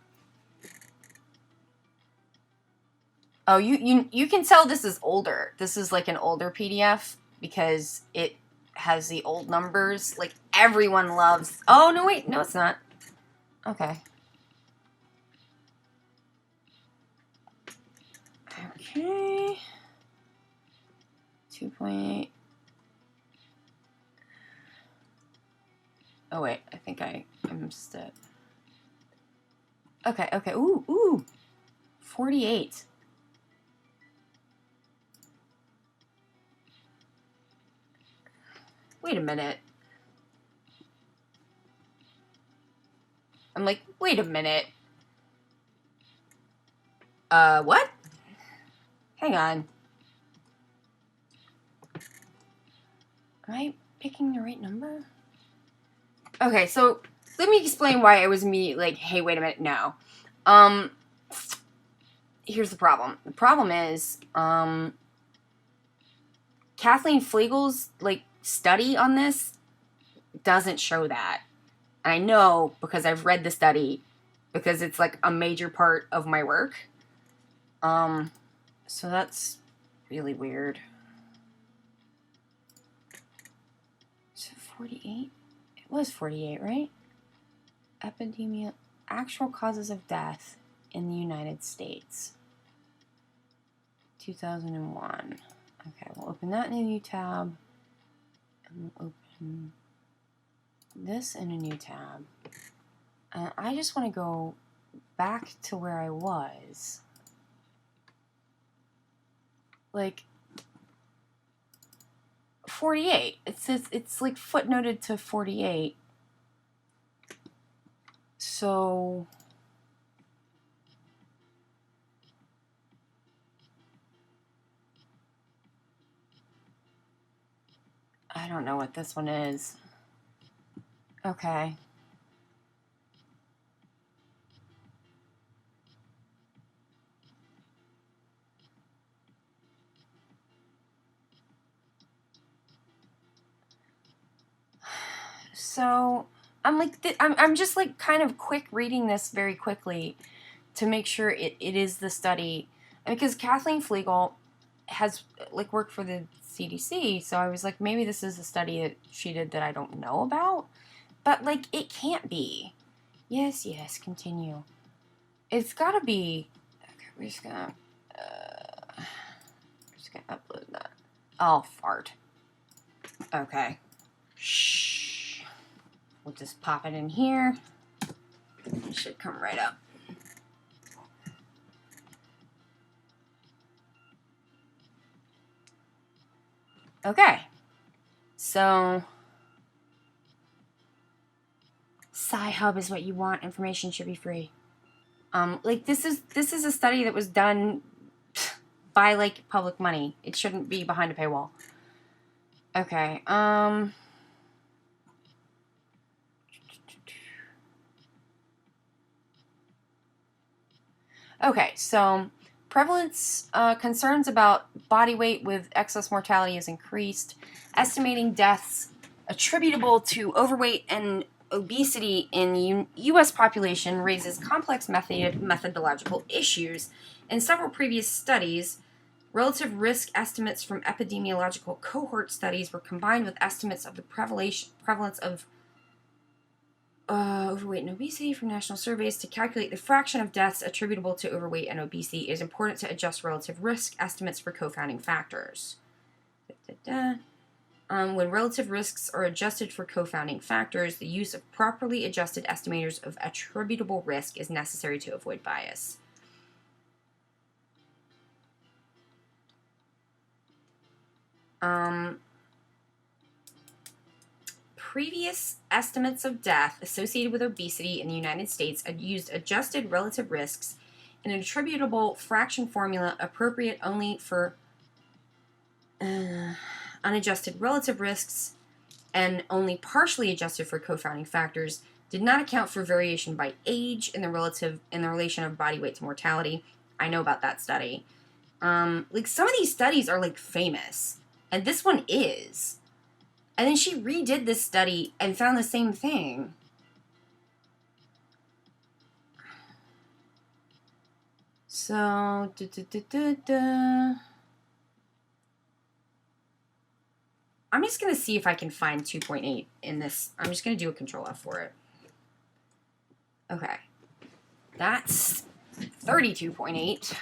Oh, you can tell this is older. This is like an older PDF because it has the old numbers. Like, everyone loves... Oh, no, wait. No, it's not. Okay. Okay. 2.8. Oh, wait. I think I missed it. Okay. Ooh. 48. Wait a minute. I'm like, wait a minute. What? Hang on. Am I picking the right number? Okay, so let me explain why I was immediately like, hey, wait a minute, no. Here's the problem. The problem is, Kathleen Fliegel's, like, study on this doesn't show that. And I know because I've read the study. because it's like a major part of my work. So that's really weird. So 48? It was 48, right? Actual causes of death in the United States. 2001. Okay, we'll open that in a new tab. And we'll open this in a new tab. I just want to go back to where I was. Like 48. It says it's like footnoted to 48. So I don't know what this one is. Okay. So I'm like, I'm just like kind of quick reading this very quickly to make sure it is the study. And because Kathleen Flegel has like worked for the CDC, so I was like, maybe this is a study that she did that I don't know about. But like, it can't be. Yes, continue. It's gotta be. Okay, we're just gonna upload that. Oh, fart. Okay. Shh. We'll just pop it in here. It should come right up. Okay. So Sci-Hub is what you want. Information should be free. Like this is a study that was done by like public money. It shouldn't be behind a paywall. Okay. Okay, so prevalence concerns about body weight with excess mortality has increased. Estimating deaths attributable to overweight and obesity in the U.S. population raises complex methodological issues. In several previous studies, relative risk estimates from epidemiological cohort studies were combined with estimates of the prevalence of overweight and obesity from national surveys to calculate the fraction of deaths attributable to overweight and obesity. It is important to adjust relative risk estimates for confounding factors. When relative risks are adjusted for confounding factors, the use of properly adjusted estimators of attributable risk is necessary to avoid bias. Previous estimates of death associated with obesity in the United States had used adjusted relative risks and an attributable fraction formula appropriate only for unadjusted relative risks and only partially adjusted for confounding factors, did not account for variation by age in the relation of body weight to mortality. I know about that study. Like some of these studies are like famous, and this one is. And then she redid this study and found the same thing. So, I'm just going to see if I can find 2.8 in this. I'm just going to do a control F for it. Okay. That's 32.8. So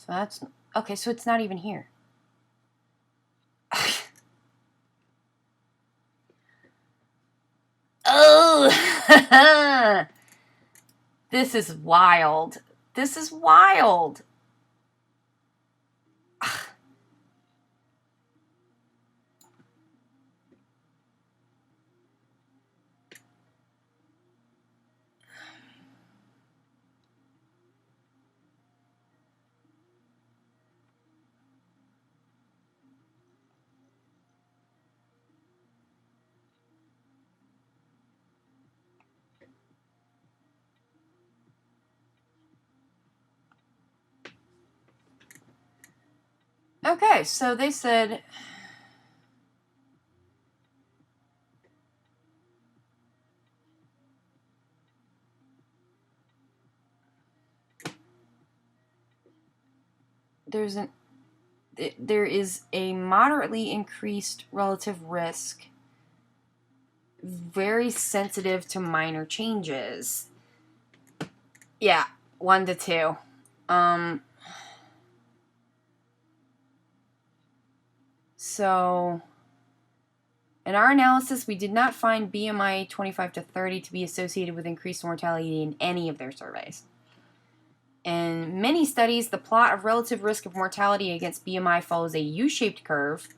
that's, okay, so it's not even here. Oh! This is wild. This is wild. Okay, so they said there is a moderately increased relative risk, very sensitive to minor changes. Yeah, 1 to 2. So, in our analysis, we did not find BMI 25 to 30 to be associated with increased mortality in any of their surveys. In many studies, the plot of relative risk of mortality against BMI follows a U-shaped curve,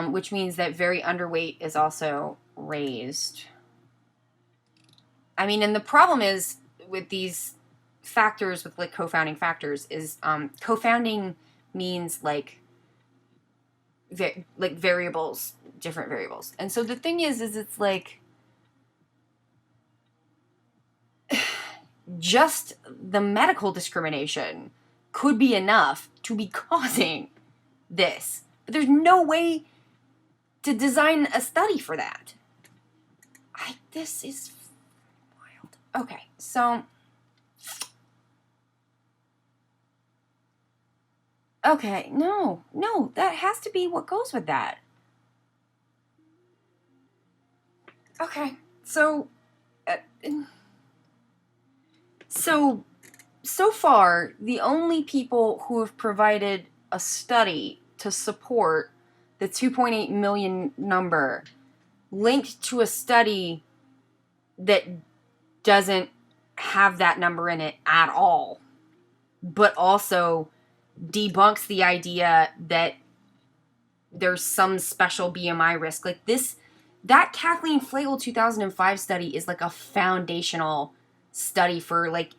which means that very underweight is also raised. I mean, and the problem is with these factors, with like confounding factors, is confounding means like variables, different variables. And so the thing is it's like just the medical discrimination could be enough to be causing this. But there's no way to design a study for that. This is wild. Okay, so... Okay, no, that has to be what goes with that. Okay, so far, the only people who have provided a study to support the 2.8 million number linked to a study that doesn't have that number in it at all, but also debunks the idea that there's some special BMI risk. Like that Kathleen Flegel 2005 study is like a foundational study for like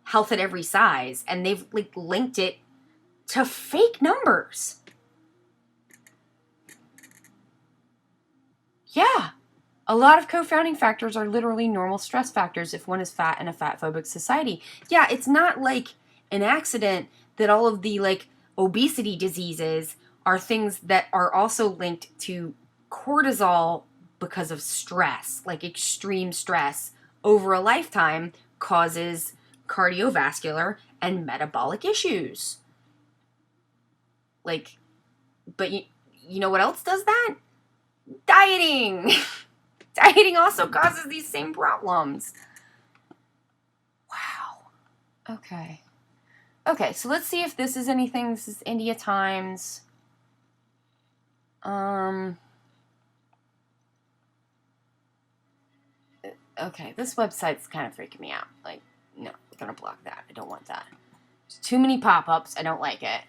health at every size, and they've like linked it to fake numbers. Yeah. A lot of confounding factors are literally normal stress factors if one is fat in a fat-phobic society. Yeah, it's not like an accident that all of the like obesity diseases are things that are also linked to cortisol because of stress, like extreme stress over a lifetime causes cardiovascular and metabolic issues. Like, but you know what else does that? Dieting! Dieting also causes these same problems. Wow. Okay. Okay, so let's see if this is anything. This is India Times. Okay, this website's kind of freaking me out. Like, no, I'm gonna block that. I don't want that. There's too many pop-ups. I don't like it.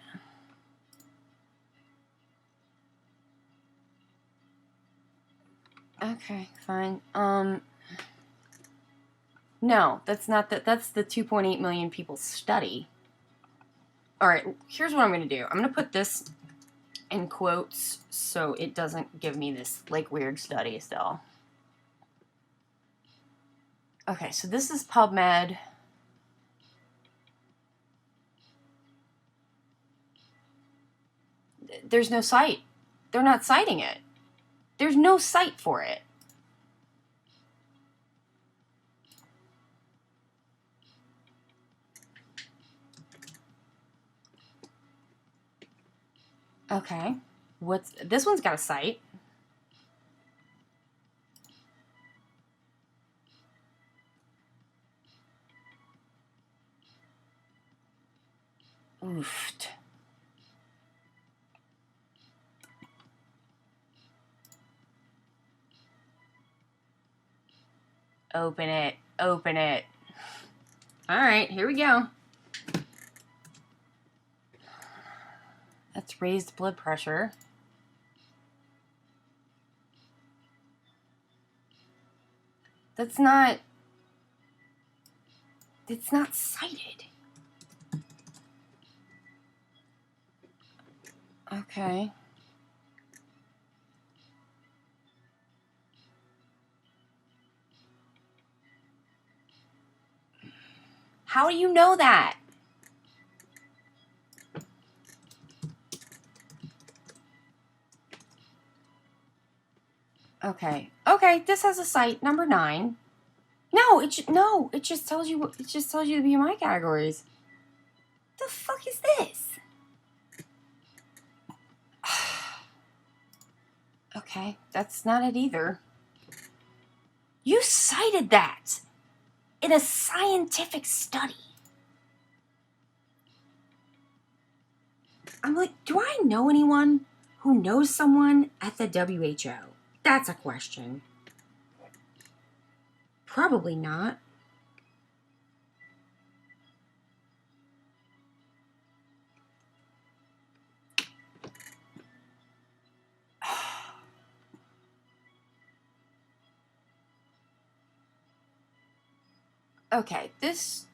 Okay, fine. No, that's not that's the 2.8 million people study. All right, here's what I'm going to do. I'm going to put this in quotes so it doesn't give me this like weird study still. Okay, so this is PubMed. There's no site. They're not citing it. There's no site for it. Okay. This one's got a site. Oofed. Open it. Open it. All right, here we go. That's raised blood pressure. It's not cited. Okay. How do you know that? Okay. Okay, this has a site number 9. No, it just tells you the BMI categories. The fuck is this? Okay, that's not it either. You cited that in a scientific study. I'm like, do I know anyone who knows someone at the WHO? That's a question. Probably not. Okay, this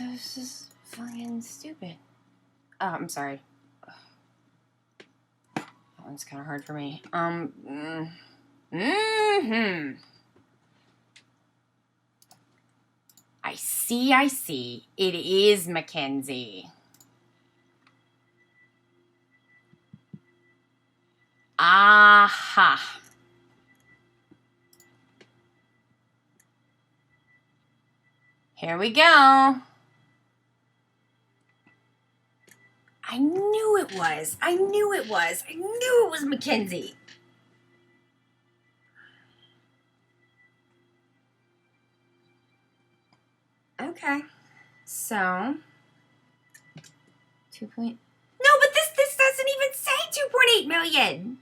is fucking stupid. Oh, I'm sorry. That one's kind of hard for me. I see. It is Mackenzie. Aha. Here we go. I knew it was. I knew it was Mackenzie. Okay. So 2 point. No, but this doesn't even say 2.8 million.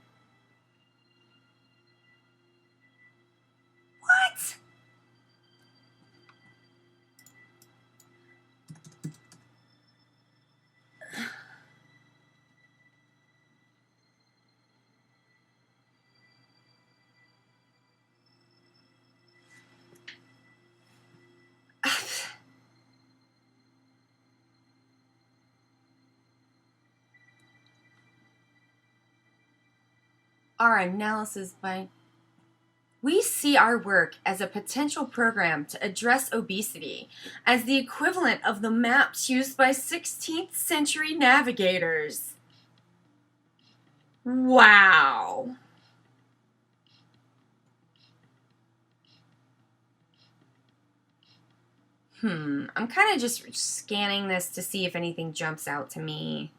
What? Our analysis by... We see our work as a potential program to address obesity as the equivalent of the maps used by 16th century navigators. Wow. I'm kind of just scanning this to see if anything jumps out to me.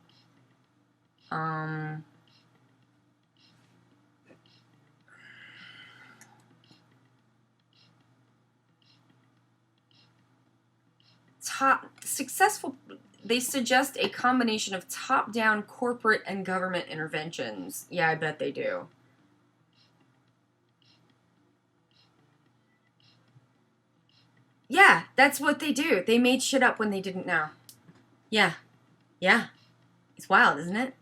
They suggest a combination of top-down corporate and government interventions. Yeah, I bet they do. Yeah, that's what they do. They made shit up when they didn't know. Yeah. It's wild, isn't it?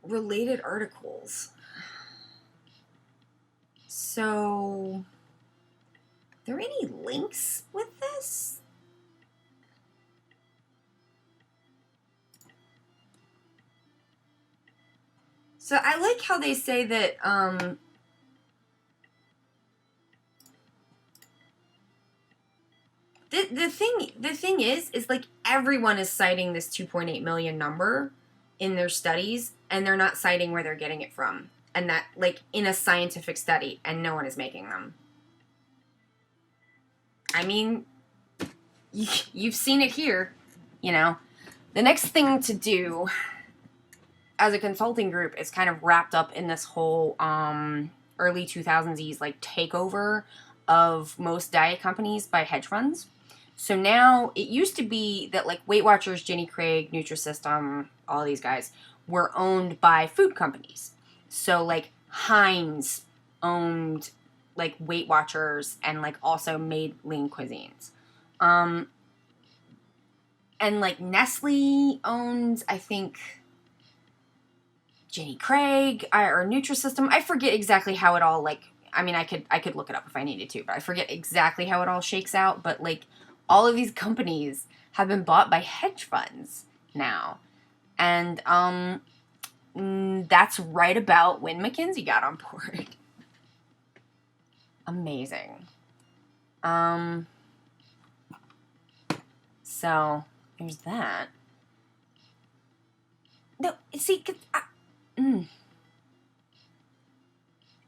Related articles. So, are there any links with this? So I like how they say that the thing is like everyone is citing this 2.8 million number in their studies, and they're not citing where they're getting it from, and that like in a scientific study, and no one is making them. I mean, you've seen it here, you know. The next thing to do as a consulting group is kind of wrapped up in this whole early 2000s like takeover of most diet companies by hedge funds. So now it used to be that like Weight Watchers, Jenny Craig, Nutrisystem, all these guys were owned by food companies. So like Heinz owned like Weight Watchers and like also made lean cuisines. And like Nestle owns, I think, Jenny Craig or Nutrisystem. I forget exactly how it all like. I mean, I could look it up if I needed to, but I forget exactly how it all shakes out. But like, all of these companies have been bought by hedge funds now, and that's right about when McKinsey got on board. Amazing. So there's that. No, see, it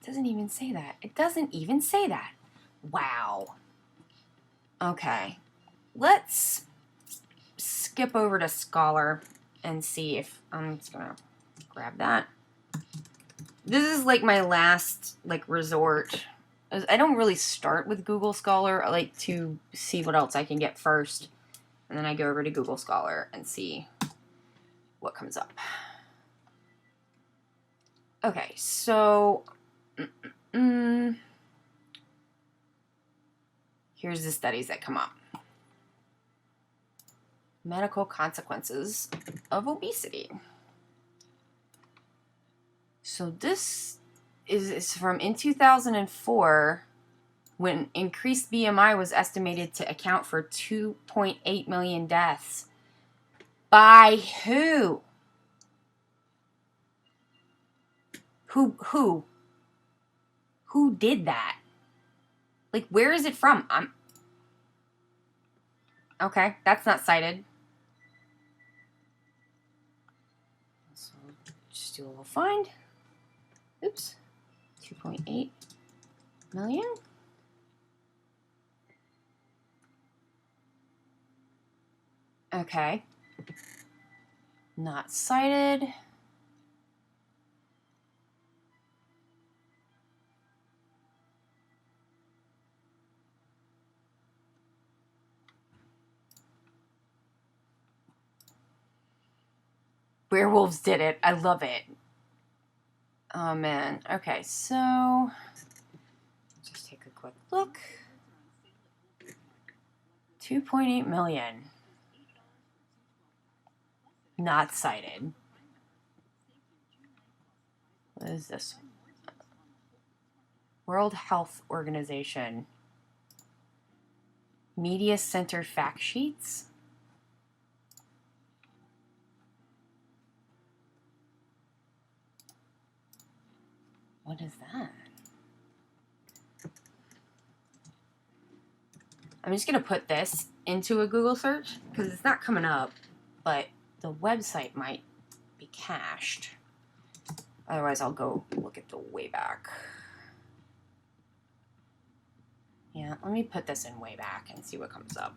doesn't even say that. It doesn't even say that. Wow. Okay. Let's skip over to Scholar and see if I'm just gonna grab that. This is like my last like resort. I don't really start with Google Scholar. I like to see what else I can get first, and then I go over to Google Scholar and see what comes up. Okay, so here's the studies that come up. Medical consequences of obesity. So this is from in 2004, when increased BMI was estimated to account for 2.8 million deaths. By who? Who did that? Like, where is it from? Okay, that's not cited. So just do a little find. Oops. 2.8 million. Okay. Not cited. Werewolves did it. I love it. Oh, man. Okay, so just take a quick look. 2.8 million. Not cited. What is this? World Health Organization. Media Center fact sheets. What is that? I'm just going to put this into a Google search because it's not coming up, but the website might be cached. Otherwise, I'll go look at the way back. Yeah, let me put this in way back and see what comes up.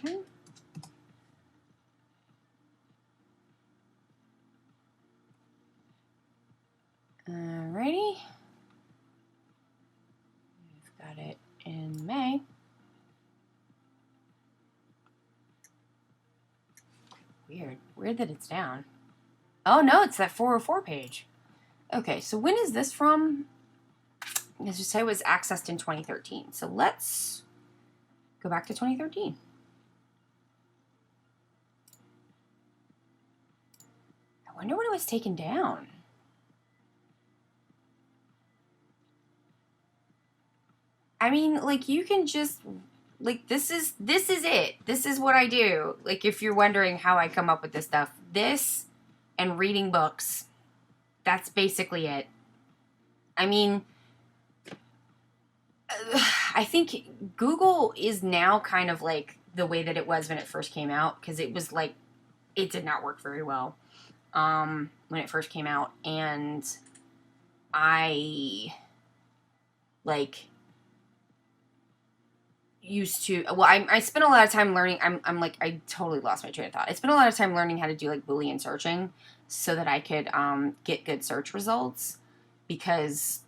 Okay. Alrighty. We've got it in May. Weird that it's down. Oh no, it's that 404 page. Okay, so when is this from? As you say, it was accessed in 2013. So let's go back to 2013. I wonder when it was taken down. I mean, like, you can just, like, this is it. This is what I do. Like, if you're wondering how I come up with this stuff, this and reading books, that's basically it. I mean, I think Google is now kind of like the way that it was when it first came out, because it was like, it did not work very well when it first came out, and I, like, used to, well, I spent a lot of time learning. I'm like, I totally lost my train of thought. I spent a lot of time learning how to do like Boolean searching so that I could get good search results, because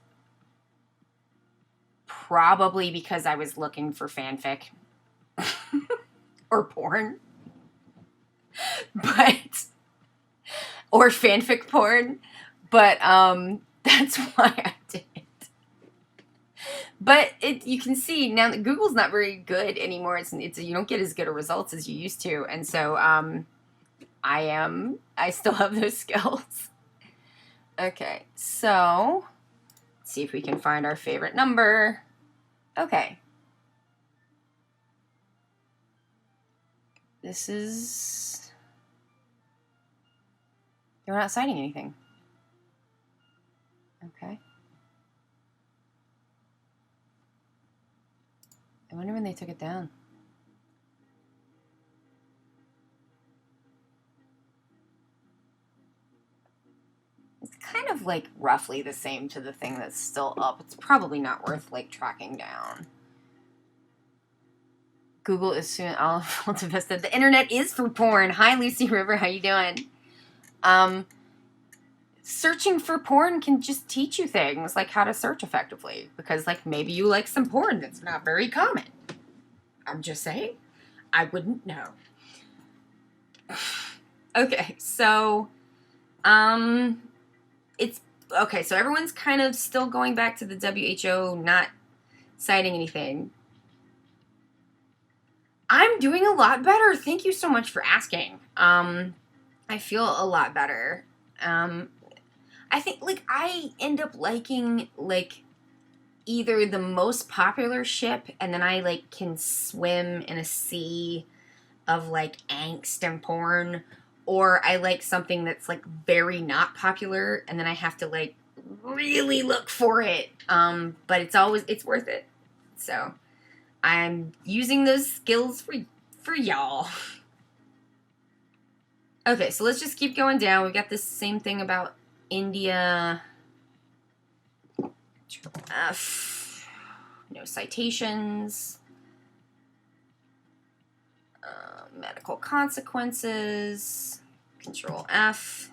probably because I was looking for fanfic or porn, but or fanfic porn, but that's why I did it. But you can see now that Google's not very good anymore. It's you don't get as good of results as you used to, and so I still have those skills. Okay, so let's see if we can find our favorite number. Okay, this is, they're not citing anything. Okay. I wonder when they took it down. of, like, roughly the same to the thing that's still up. It's probably not worth, like, tracking down. Google is soon all divested. The internet is for porn. Hi, Lucy River. How you doing? Searching for porn can just teach you things, like how to search effectively. Because, like, maybe you like some porn that's not very common. I'm just saying. I wouldn't know. Okay, so, it's, okay, so everyone's kind of still going back to the WHO not citing anything. I'm doing a lot better. Thank you so much for asking. I feel a lot better. I think, like, I end up liking, like, either the most popular ship, and then I, like, can swim in a sea of, like, angst and porn, or I like something that's, like, very not popular, and then I have to, like, really look for it. But it's worth it. So, I'm using those skills for y'all. Okay, so let's just keep going down. We've got this same thing about India. F. No citations. Medical consequences. Control F.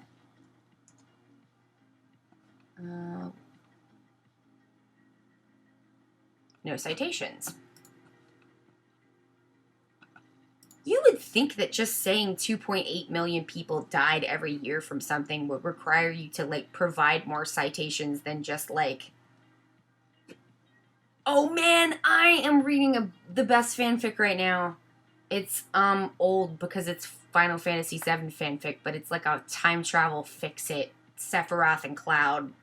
No citations. You would think that just saying 2.8 million people died every year from something would require you to, like, provide more citations than just, like, oh man, I am reading the best fanfic right now. It's old because it's Final Fantasy VII fanfic, but it's like a time travel fix-it, Sephiroth and Cloud.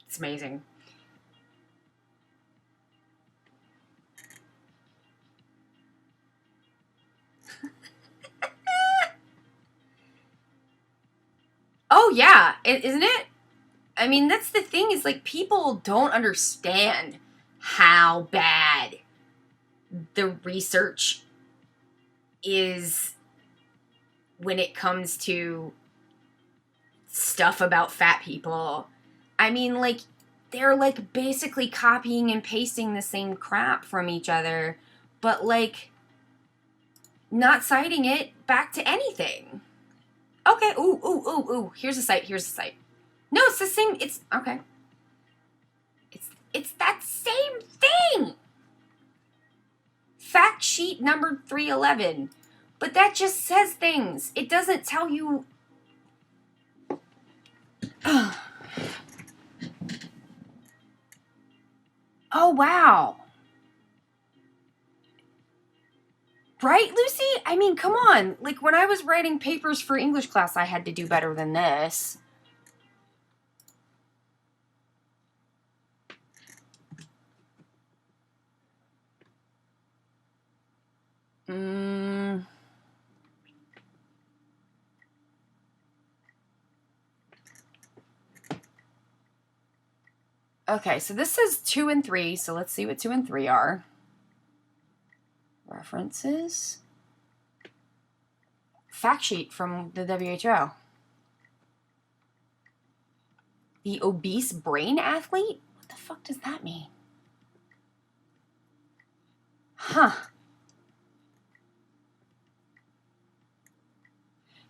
It's amazing. Oh yeah, isn't it? I mean, that's the thing, is, like, people don't understand how bad the research is when it comes to stuff about fat people. I mean, like, they're, like, basically copying and pasting the same crap from each other, but, like, not citing it back to anything. Okay, ooh, here's a site. No, it's the same, it's, okay. It's that same thing! Fact sheet number 311. But that just says things. It doesn't tell you... Oh, wow. Right, Lucy? I mean, come on. Like, when I was writing papers for English class, I had to do better than this. Okay, so this says 2 and 3, so let's see what 2 and 3 are. References. Fact sheet from the WHO. The obese brain athlete? What the fuck does that mean? Huh.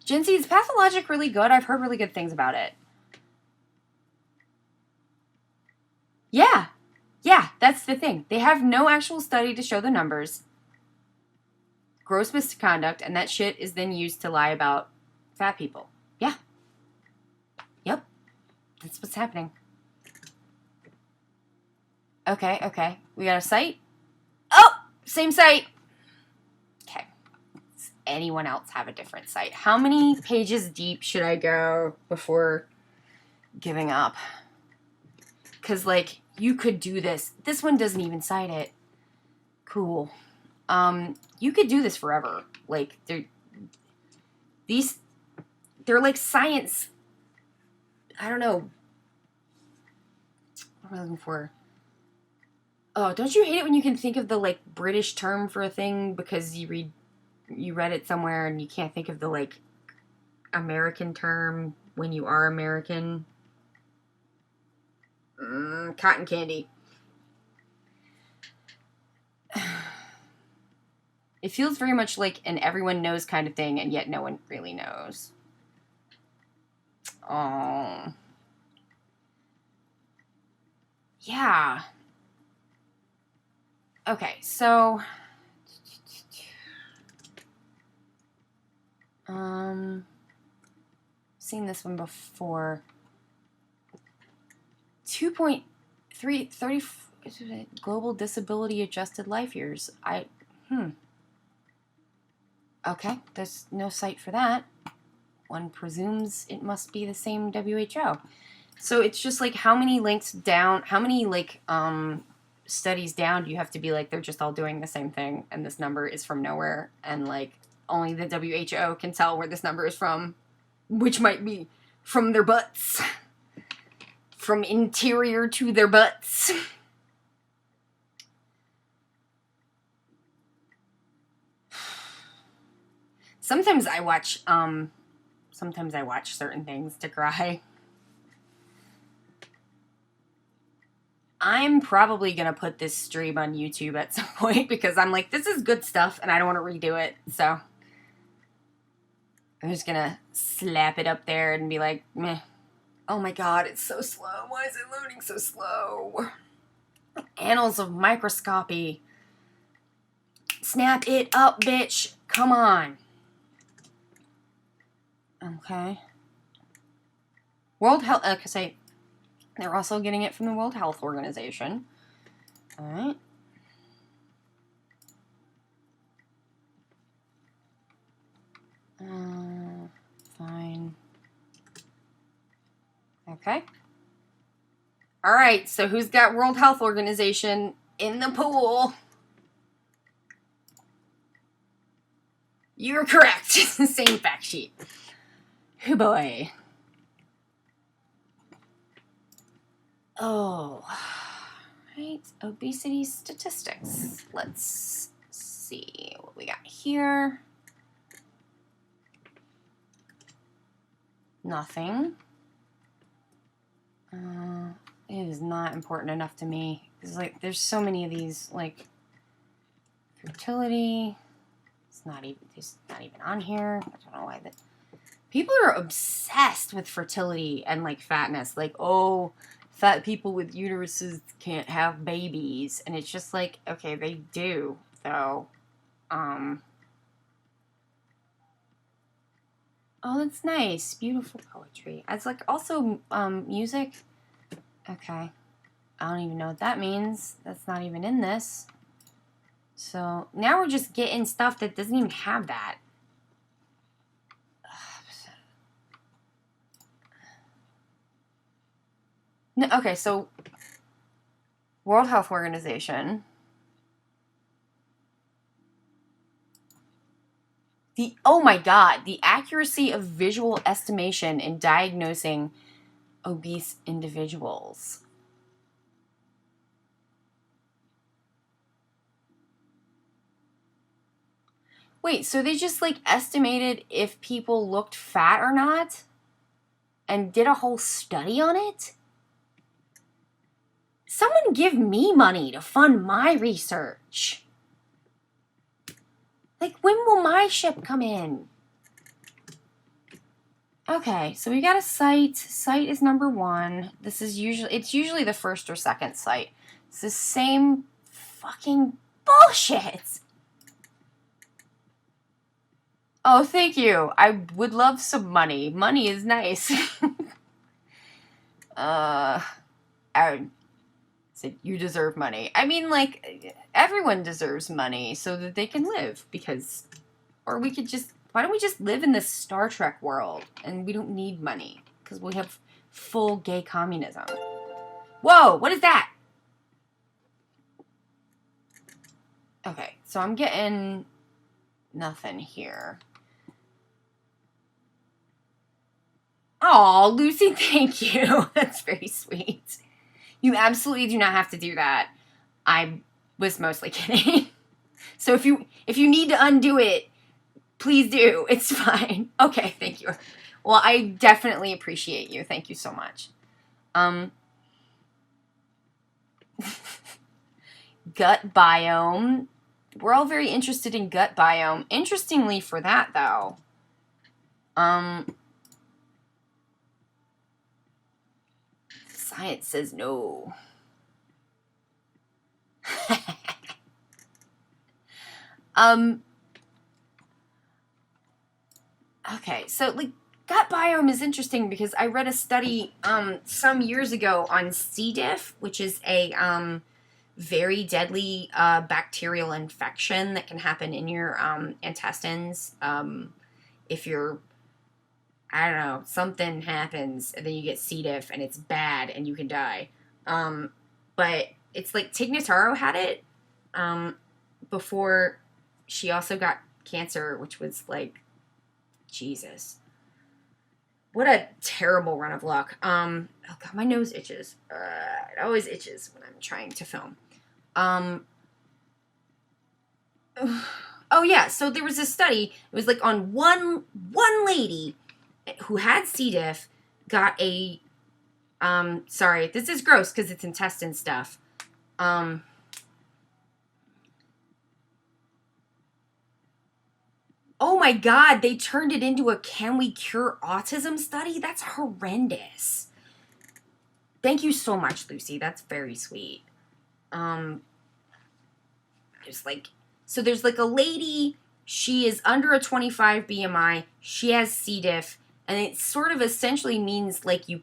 Jinsey, is Pathologic really good? I've heard really good things about it. Yeah, that's the thing. They have no actual study to show the numbers. Gross misconduct, and that shit is then used to lie about fat people. Yeah. Yep. That's what's happening. Okay. We got a site? Oh! Same site! Okay. Does anyone else have a different site? How many pages deep should I go before giving up? Because, like, you could do this. This one doesn't even cite it. Cool. You could do this forever. Like, they're like science. I don't know. What am I looking for? Oh, don't you hate it when you can think of the, like, British term for a thing because you read it somewhere and you can't think of the, like, American term when you are American? cotton candy. It feels very much like an everyone knows kind of thing, and yet no one really knows. Oh. Yeah. Okay, so... seen this one before. 2.30 global disability adjusted life years. Okay, there's no site for that. One presumes it must be the same WHO. So it's just like how many links down, how many like studies down do you have to be like they're just all doing the same thing and this number is from nowhere and like only the WHO can tell where this number is from, which might be from their butts. From interior to their butts. Sometimes I watch certain things to cry. I'm probably gonna put this stream on YouTube at some point because I'm like, this is good stuff and I don't want to redo it. So I'm just gonna slap it up there and be like, meh. Oh my god, it's so slow. Why is it loading so slow? Annals of Microscopy. Snap it up, bitch. Come on. Okay. World Health... say they're also getting it from the World Health Organization. Alright. Fine. Okay. Alright, so who's got World Health Organization in the pool? You're correct. It's the same fact sheet. Oh boy. Oh. Right. Obesity statistics. Let's see what we got here. Nothing. It is not important enough to me. It's like there's so many of these, like fertility. It's not even on here. I don't know why that. People are obsessed with fertility and like fatness. Like, oh, fat people with uteruses can't have babies, and it's just like, okay, they do though. Oh, that's nice. Beautiful poetry. It's like also music. Okay. I don't even know what that means. That's not even in this. So now we're just getting stuff that doesn't even have that. No, okay, so World Health Organization. Oh my god, the accuracy of visual estimation in diagnosing obese individuals. Wait, so they just like estimated if people looked fat or not? And did a whole study on it? Someone give me money to fund my research. Like, when will my ship come in? Okay, so we got a site. Site is number 1. It's usually the first or second site. It's the same fucking bullshit. Oh, thank you. I would love some money. Money is nice. I said, you deserve money. I mean, like, everyone deserves money so that they can live, because, or we could just, why don't we just live in this Star Trek world, and we don't need money, because we have full gay communism. Whoa, what is that? Okay, so I'm getting nothing here. Oh, Lucy, thank you. That's very sweet. You absolutely do not have to do that. I was mostly kidding. So if you need to undo it, please do. It's fine. Okay, thank you. Well, I definitely appreciate you. Thank you so much. gut biome. We're all very interested in gut biome. Interestingly for that, though, science says no. Okay, so, like, gut biome is interesting because I read a study, some years ago on C. diff, which is a, very deadly, bacterial infection that can happen in your, intestines, if you're, I don't know, something happens and then you get C. diff and it's bad and you can die. But it's like Tig Notaro had it, before she also got cancer, which was like, Jesus. What a terrible run of luck. Oh god, my nose itches. It always itches when I'm trying to film. Oh yeah, so there was a study. It was like on one lady who had C. diff, got a sorry, this is gross because it's intestine stuff. Oh my god, they turned it into a can we cure autism study? That's horrendous. Thank you so much, Lucy. That's very sweet. There's like, so there's like a lady, she is under a 25 BMI, she has C. diff, and it sort of essentially means like you're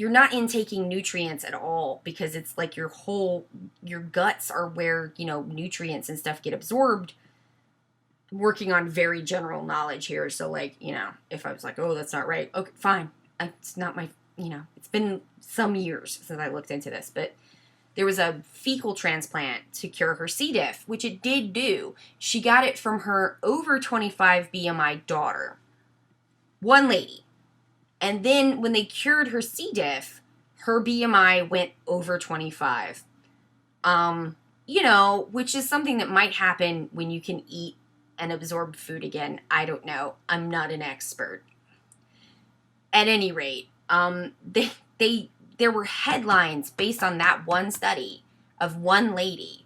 not intaking nutrients at all because it's like your guts are where, nutrients and stuff get absorbed. Working on very general knowledge here, so like, if I was like, oh, that's not right, okay, fine. It's not my, it's been some years since I looked into this, but there was a fecal transplant to cure her C. diff, which it did do. She got it from her over 25 BMI daughter. One lady. And then when they cured her C. diff, her BMI went over 25. Which is something that might happen when you can eat and absorb food again. I don't know. I'm not an expert. At any rate, there were headlines based on that one study of one lady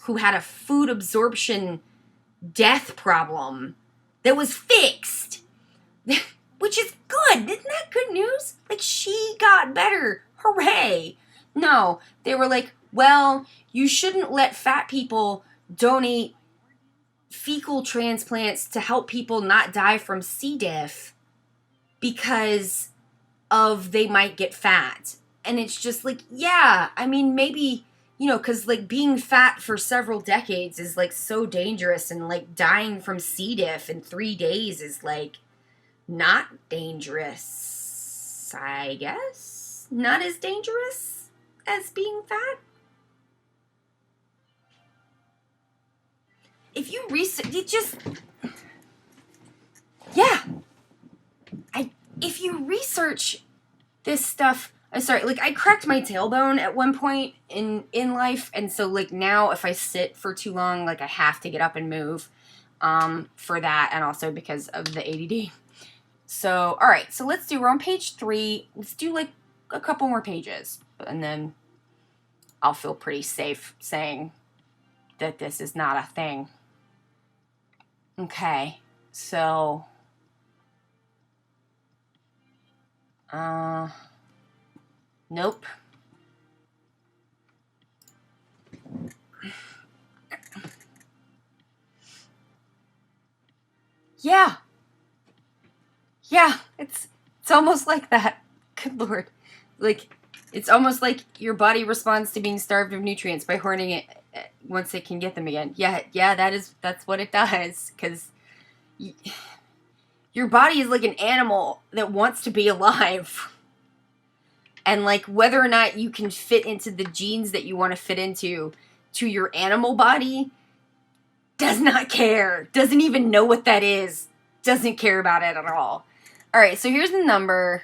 who had a food absorption death problem that was fixed, which is good. Isn't that good news? Like, she got better. Hooray. No, they were like, well, you shouldn't let fat people donate fecal transplants to help people not die from C. diff because of they might get fat. And it's just like, yeah, I mean, maybe, because like being fat for several decades is like so dangerous, and like dying from C. diff in 3 days is like not dangerous, I guess. Not as dangerous as being fat. If you research, if you research this stuff, I'm sorry, like, I cracked my tailbone at one point in life, and so, like, now if I sit for too long, like, I have to get up and move, for that, and also because of the ADD. So, alright, so we're on page 3, let's do, like, a couple more pages, and then I'll feel pretty safe saying that this is not a thing. Okay, so, nope. Yeah, it's almost like that. Good Lord. Like, it's almost like your body responds to being starved of nutrients by hoarding it once it can get them again. Yeah, that's what it does, because your body is like an animal that wants to be alive. And, like, whether or not you can fit into the genes that you want to fit into to your animal body does not care. Doesn't even know what that is. Doesn't care about it at all. Alright, so here's the number.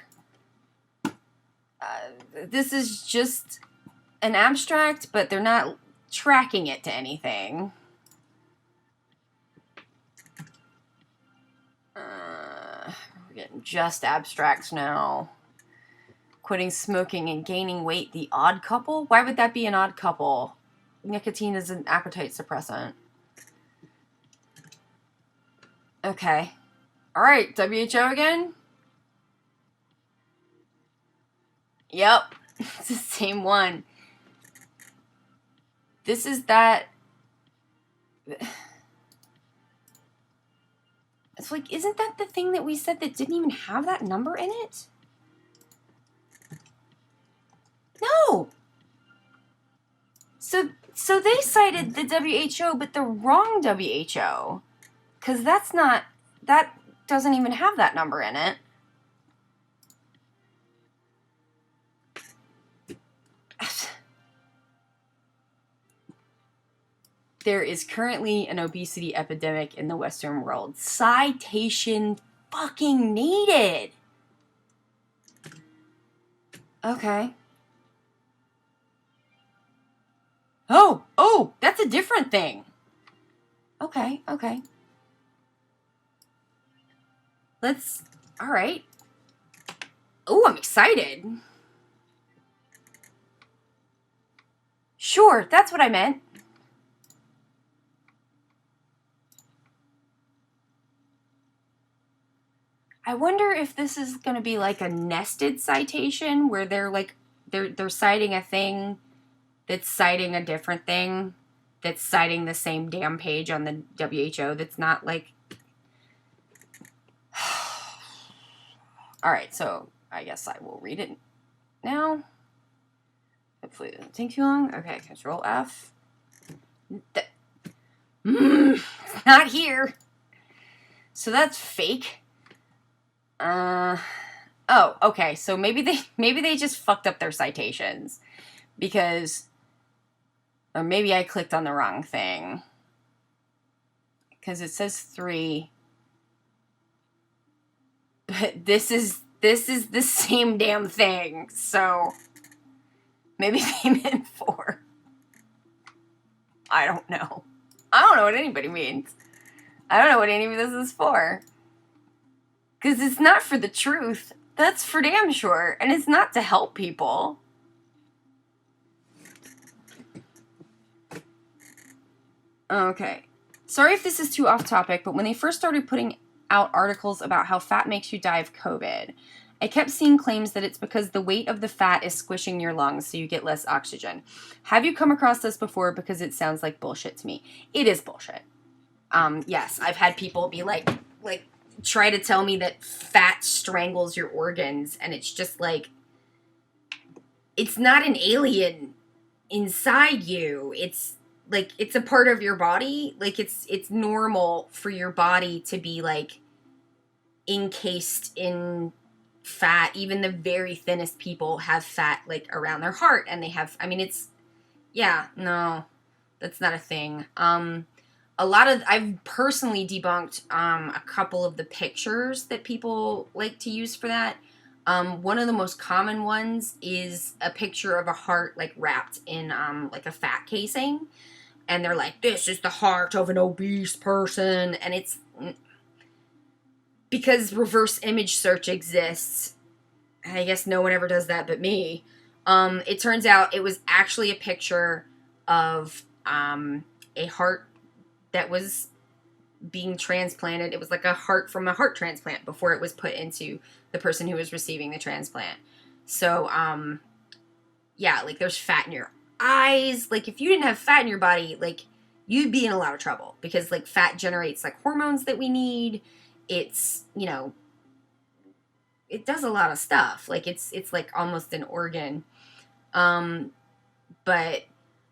This is just an abstract, but they're not tracking it to anything. We're getting just abstracts now. quitting smoking and gaining weight, the odd couple? Why would that be an odd couple? Nicotine is an appetite suppressant. Okay. All right, WHO again? Yep, it's the same one. This is that... It's like, isn't that the thing that we said that didn't even have that number in it? No! So they cited the WHO, but the wrong WHO. Because that's not... That doesn't even have that number in it. There is currently an obesity epidemic in the Western world. Citation fucking needed. Okay. Oh, that's a different thing. Okay. Let's, all right. Oh, I'm excited. Sure, that's what I meant. I wonder if this is going to be like a nested citation where they're like, they're citing a thing that's citing a different thing that's citing the same damn page on the WHO that's not like... All right, so I guess I will read it now. Hopefully it doesn't take too long. Okay, Control F. It's not here. So that's fake. Oh, okay. So maybe they just fucked up their citations because, or maybe I clicked on the wrong thing because it says 3, but this is the same damn thing. So maybe they meant 4. I don't know. I don't know what anybody means. I don't know what any of this is for. Because it's not for the truth. That's for damn sure. And it's not to help people. Okay. Sorry if this is too off topic, but when they first started putting out articles about how fat makes you die of COVID, I kept seeing claims that it's because the weight of the fat is squishing your lungs so you get less oxygen. Have you come across this before? Because it sounds like bullshit to me. It is bullshit. Yes, I've had people be like, try to tell me that fat strangles your organs, and it's just like, it's not an alien inside you. It's like, it's a part of your body. Like, it's normal for your body to be like encased in fat. Even the very thinnest people have fat like around their heart, and they have, I mean, it's, yeah, no, that's not a thing. I've personally debunked a couple of the pictures that people like to use for that. One of the most common ones is a picture of a heart like wrapped in like a fat casing. And they're like, this is the heart of an obese person. And it's because reverse image search exists. I guess no one ever does that but me. It turns out it was actually a picture of a heart that was being transplanted. It was like a heart from a heart transplant before it was put into the person who was receiving the transplant. So, yeah, like there's fat in your eyes. Like if you didn't have fat in your body, like you'd be in a lot of trouble because like fat generates like hormones that we need. It's, you know, it does a lot of stuff. Like it's like almost an organ. But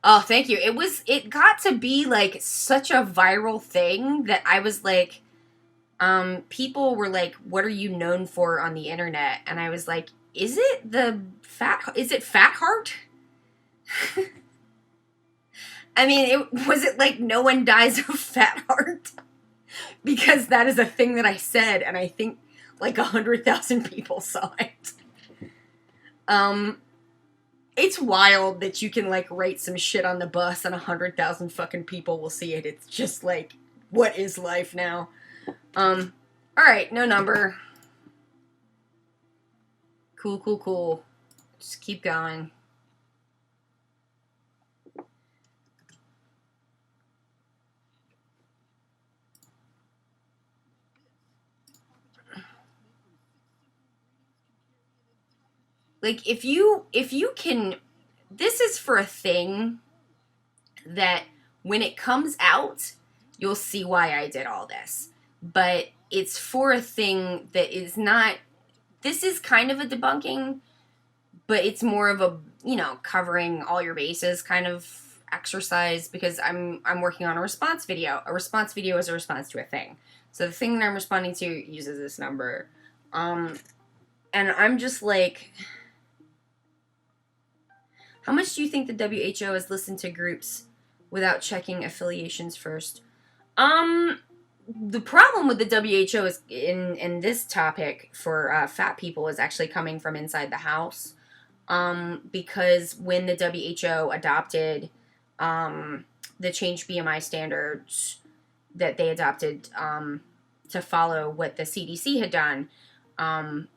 oh, thank you. It got to be like such a viral thing that I was like, people were like, what are you known for on the internet? And I was like, is it Fat Heart? I mean, was it like no one dies of fat heart? Because that is a thing that I said, and I think like 100,000 people saw it. It's wild that you can, like, write some shit on the bus and 100,000 fucking people will see it. It's just, like, what is life now? Alright, no number. Cool. Just keep going. Like, if you can, this is for a thing that when it comes out, you'll see why I did all this. But it's for a thing that is not, this is kind of a debunking, but it's more of a, you know, covering all your bases kind of exercise, because I'm working on a response video. A response video is a response to a thing. So the thing that I'm responding to uses this number. And I'm just like, how much do you think the WHO has listened to groups without checking affiliations first? The problem with the WHO is in this topic for fat people is actually coming from inside the house. Because when the WHO adopted the changed BMI standards that they adopted to follow what the CDC had done, and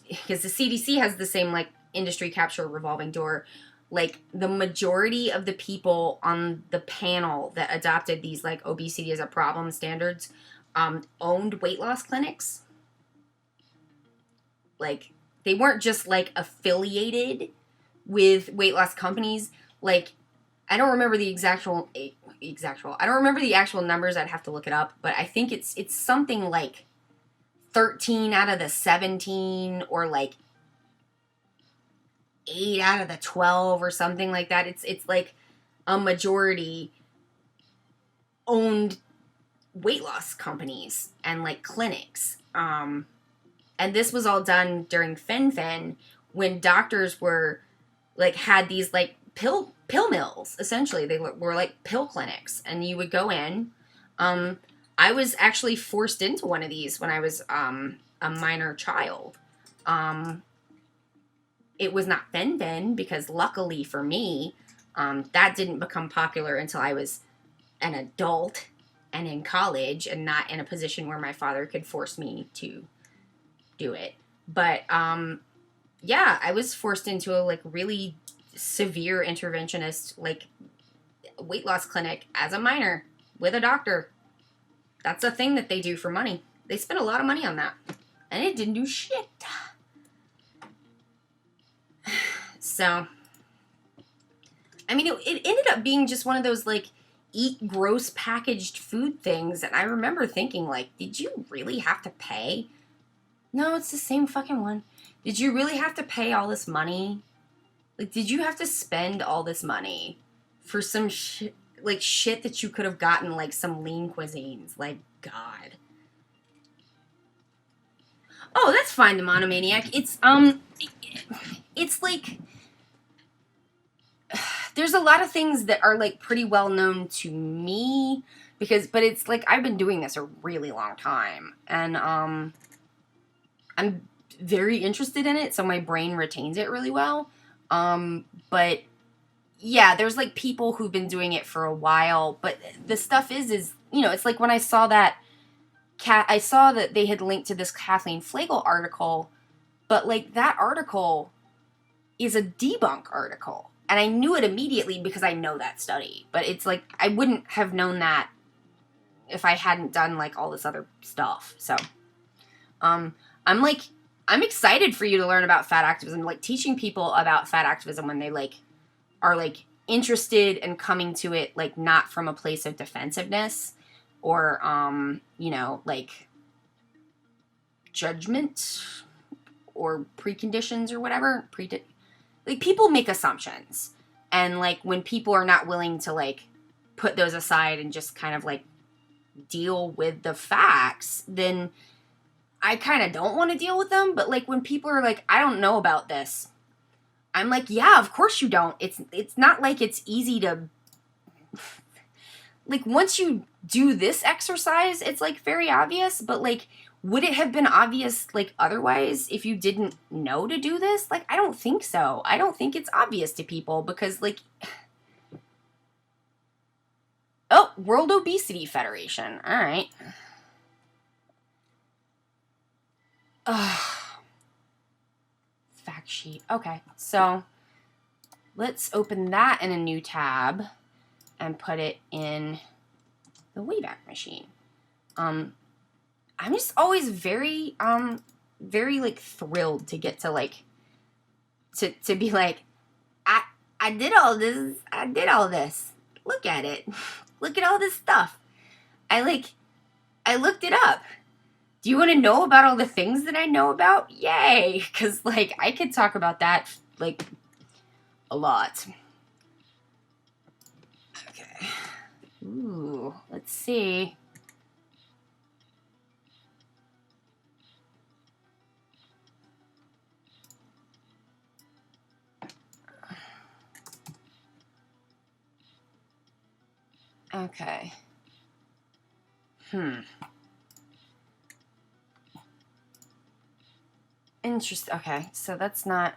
because the CDC has the same like industry capture revolving door, like the majority of the people on the panel that adopted these like obesity as a problem standards owned weight loss clinics. Like, they weren't just like affiliated with weight loss companies. Like, I don't remember the I don't remember the actual numbers. I'd have to look it up, but I think it's something like 13 out of the 17, or like 8 out of the 12, or something like that. It's like a majority owned weight loss companies and like clinics. And this was all done during fen when doctors were like had these like pill mills. Essentially, they were like pill clinics, and you would go in. I was actually forced into one of these when I was a minor child. It was not fen because luckily for me, that didn't become popular until I was an adult and in college, and not in a position where my father could force me to do it. But yeah, I was forced into a like really severe interventionist like weight loss clinic as a minor with a doctor. That's a thing that they do for money. They spent a lot of money on that, and it didn't do shit. So, I mean, it ended up being just one of those like eat gross packaged food things, and I remember thinking like, did you really have to pay? No, it's the same fucking one. Did you really have to pay all this money? Like, did you have to spend all this money for some shit, like shit that you could have gotten like some lean cuisines? Like, God. Oh, that's fine, the monomaniac. It's like, there's a lot of things that are like pretty well known to me, but it's like I've been doing this a really long time, and I'm very interested in it, so my brain retains it really well. But yeah, there's like people who've been doing it for a while, but the stuff is, you know, it's like when I saw that I saw that they had linked to this Kathleen Flagel article, but like that article is a debunk article, and I knew it immediately because I know that study. But it's like I wouldn't have known that if I hadn't done like all this other stuff. So, I'm excited for you to learn about fat activism, like teaching people about fat activism when they like are like interested and coming to it like not from a place of defensiveness or you know, like judgment or preconditions or whatever. Like, people make assumptions, and like when people are not willing to like put those aside and just kind of like deal with the facts, then I kind of don't want to deal with them. But like when people are like, I don't know about this, I'm like, yeah, of course you don't. It's not like it's easy to, like, once you do this exercise, it's like very obvious. But like, would it have been obvious like otherwise if you didn't know to do this? Like, I don't think so. I don't think it's obvious to people because like, oh, World Obesity Federation. All right. fact sheet. Okay, so let's open that in a new tab and put it in the Wayback Machine. I'm just always very like thrilled to get to like to be like, I did all this. I did all this. Look at it. Look at all this stuff. I looked it up. Do you want to know about all the things that I know about? Yay! Because like I could talk about that like a lot. Okay. Ooh, let's see. Okay. Interesting. Okay, so that's not.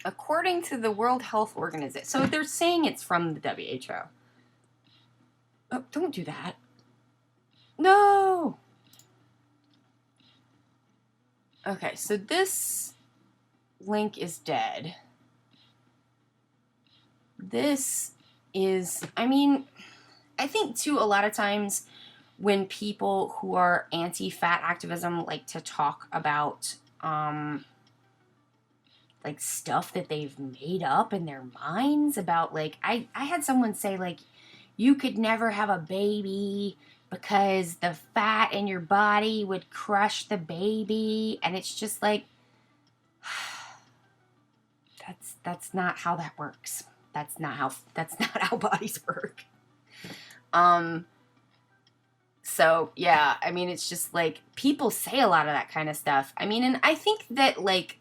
According to the World Health Organization, so they're saying it's from the WHO. Oh, don't do that. No. Okay, so this link is dead. This is, I mean, I think too, a lot of times when people who are anti-fat activism like to talk about like stuff that they've made up in their minds about like I had someone say like you could never have a baby because the fat in your body would crush the baby, and it's just like that's not how that works. That's not how bodies work. So yeah, I mean, it's just like people say a lot of that kind of stuff. I mean, and I think that like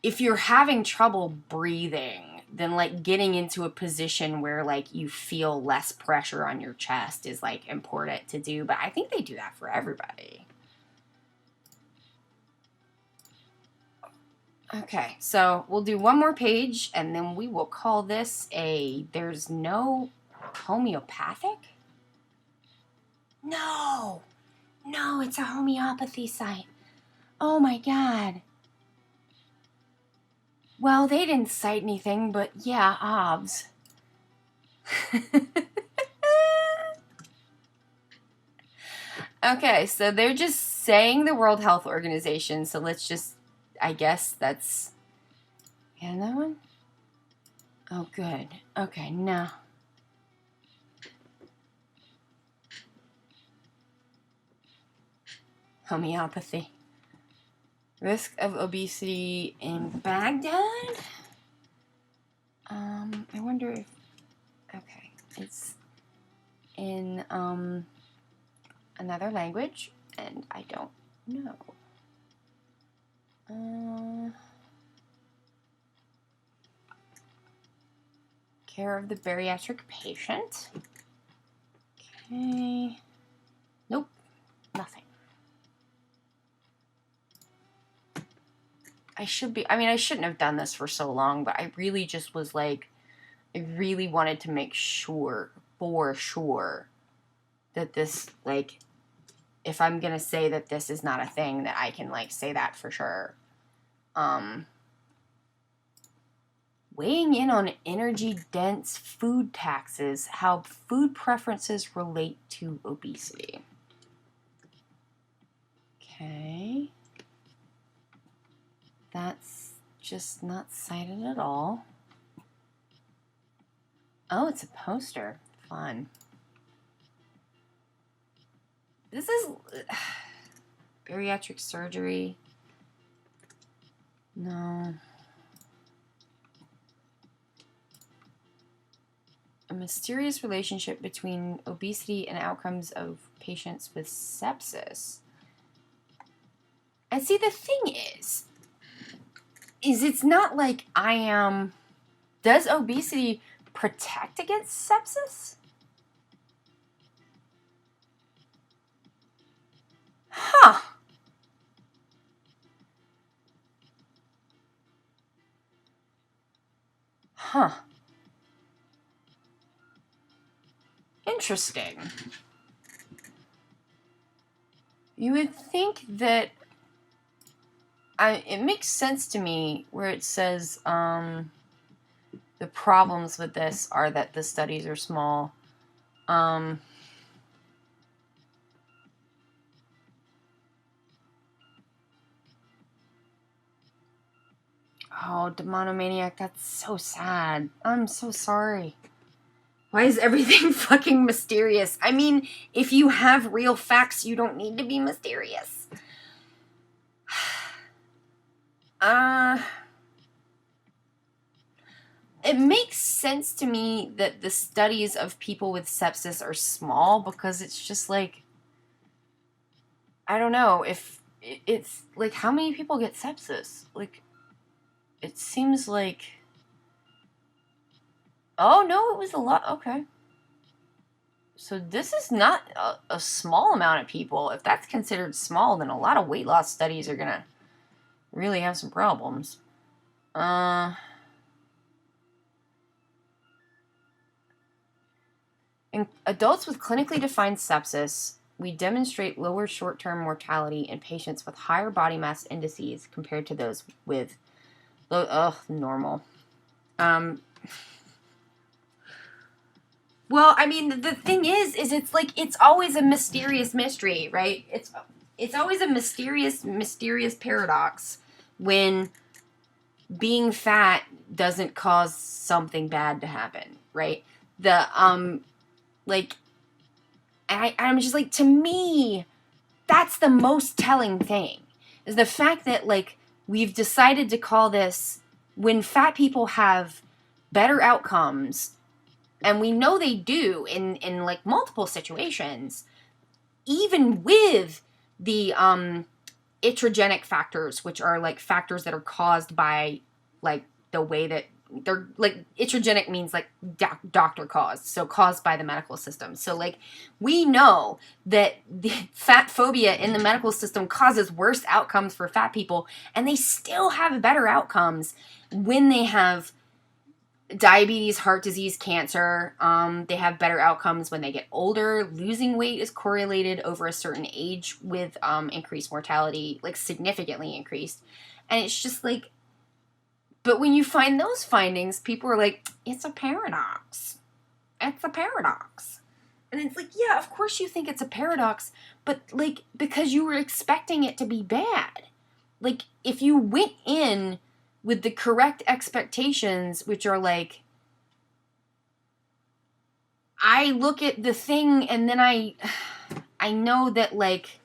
if you're having trouble breathing, then like getting into a position where like you feel less pressure on your chest is like important to do, but I think they do that for everybody. Okay, so we'll do one more page and then we will call this a there's no homeopathic? No, it's a homeopathy site. Oh my God. Well, they didn't cite anything, but yeah, obs. Okay, so they're just saying the World Health Organization, so let's just, I guess that's, yeah, that one? Oh, good. Okay, no. Homeopathy. Risk of obesity in Baghdad? I wonder if, okay, it's in, another language, and I don't know. Care of the bariatric patient. Okay. Nope. Nothing. I shouldn't have done this for so long, but I really just was like, I really wanted to make sure, for sure, that this, like, if I'm gonna say that this is not a thing, that I can, like, say that for sure. Weighing in on energy-dense food taxes, how food preferences relate to obesity. Okay. That's just not cited at all. Oh, it's a poster. Fun. This is bariatric surgery. No. A mysterious relationship between obesity and outcomes of patients with sepsis. And see, the thing is it's not like I am. Does obesity protect against sepsis? Huh. Huh. Interesting. You would think that it makes sense to me where it says the problems with this are that the studies are small. Oh, Demonomaniac, that's so sad. I'm so sorry. Why is everything fucking mysterious? I mean, if you have real facts, you don't need to be mysterious. It makes sense to me that the studies of people with sepsis are small because it's just like, I don't know, if it's like, how many people get sepsis? Like, it seems like, oh no, it was a lot. Okay. So this is not a small amount of people. If that's considered small, then a lot of weight loss studies are gonna really have some problems. In adults with clinically defined sepsis, we demonstrate lower short-term mortality in patients with higher body mass indices compared to those with normal. Well, I mean, the thing is it's like, it's always a mysterious mystery, right? It's always a mysterious paradox when being fat doesn't cause something bad to happen, right? Like, I'm just like, to me, that's the most telling thing, is the fact that, like, we've decided to call this, when fat people have better outcomes, and we know they do in like multiple situations, even with the iatrogenic factors, which are like factors that are caused by like the way that they're like, iatrogenic means like doctor caused, so caused by the medical system. So like, we know that the fat phobia in the medical system causes worse outcomes for fat people, and they still have better outcomes when they have diabetes, heart disease, cancer. They have better outcomes when they get older. Losing weight is correlated over a certain age with increased mortality, like significantly increased. And it's just like, but when you find those findings, people are like, it's a paradox. It's a paradox. And it's like, yeah, of course you think it's a paradox, but like, because you were expecting it to be bad. Like, if you went in with the correct expectations, which are like, I look at the thing and then I know that, like,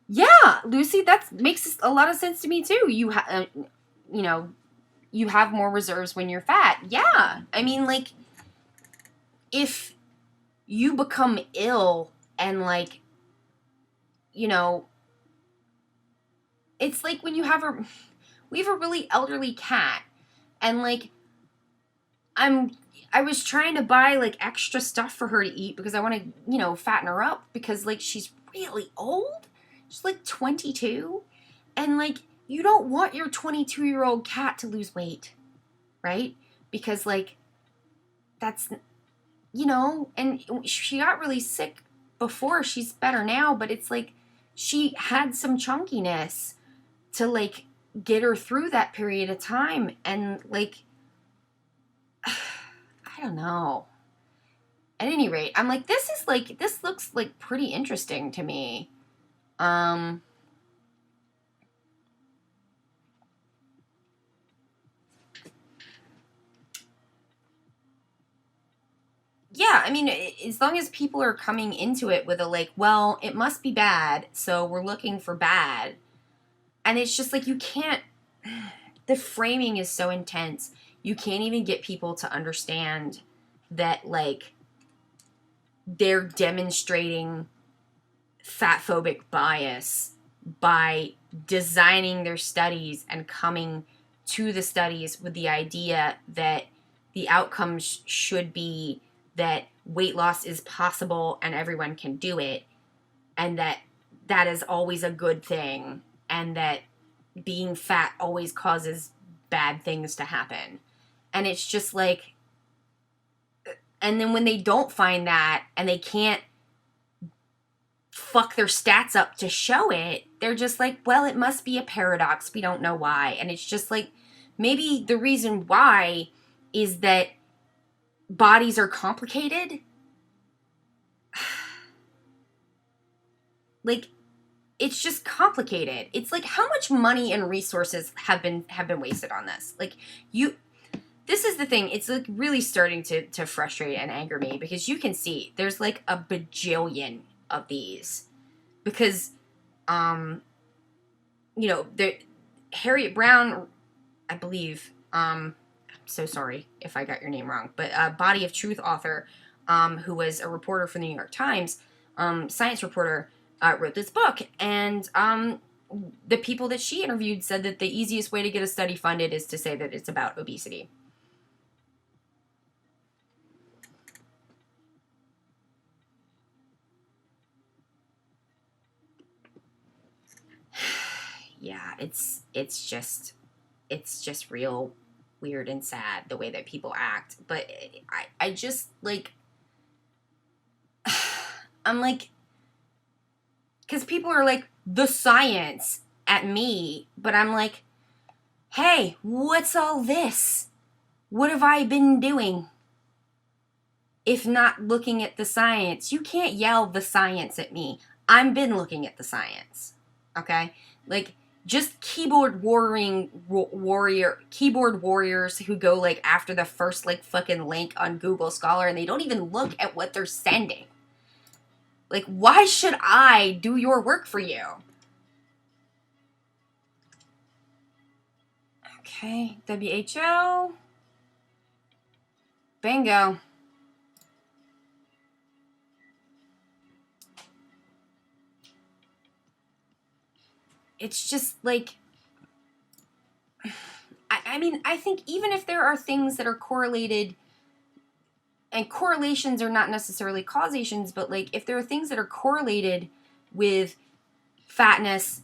yeah, Lucy, that makes a lot of sense to me too. You know, you have more reserves when you're fat. Yeah. I mean, like, if you become ill and, like, you know, it's like when we have a really elderly cat, and like, I was trying to buy like extra stuff for her to eat because I want to, fatten her up, because like, she's really old. She's like 22, and like, you don't want your 22-year-old cat to lose weight, right? Because like, that's, and she got really sick before. She's better now, but it's like, she had some chunkiness to like get her through that period of time, and like, I don't know. At any rate, I'm like, this looks like pretty interesting to me. Yeah, I mean, as long as people are coming into it with a like, well, it must be bad, so we're looking for bad. And it's just like, you can't, the framing is so intense. You can't even get people to understand that, like, they're demonstrating fat phobic bias by designing their studies and coming to the studies with the idea that the outcomes should be that weight loss is possible and everyone can do it, and that that is always a good thing, and that being fat always causes bad things to happen. And it's just like, and then when they don't find that, and they can't fuck their stats up to show it. They're just like, well, it must be a paradox. We don't know why. And it's just like, maybe the reason why is that bodies are complicated. Like, it's just complicated. It's like, how much money and resources have been wasted on this? Like, this is the thing. It's like really starting to frustrate and anger me, because you can see there's like a bajillion of these, because you know, Harriet Brown, I believe, I'm so sorry if I got your name wrong, but a Body of Truth author, who was a reporter for the New York Times, science reporter, wrote this book, and the people that she interviewed said that the easiest way to get a study funded is to say that it's about obesity. Yeah, it's just real weird and sad the way that people act. But I just like, I'm like, because people are like, the science at me, but I'm like, hey, what's all this? What have I been doing if not looking at the science? You can't yell the science at me. I've been looking at the science. Okay? Like, just keyboard warriors who go like after the first like fucking link on Google Scholar, and they don't even look at what they're sending. Like, why should I do your work for you? Okay, WHO. Bingo. It's just like, I mean, I think even if there are things that are correlated, and correlations are not necessarily causations, but like if there are things that are correlated with fatness,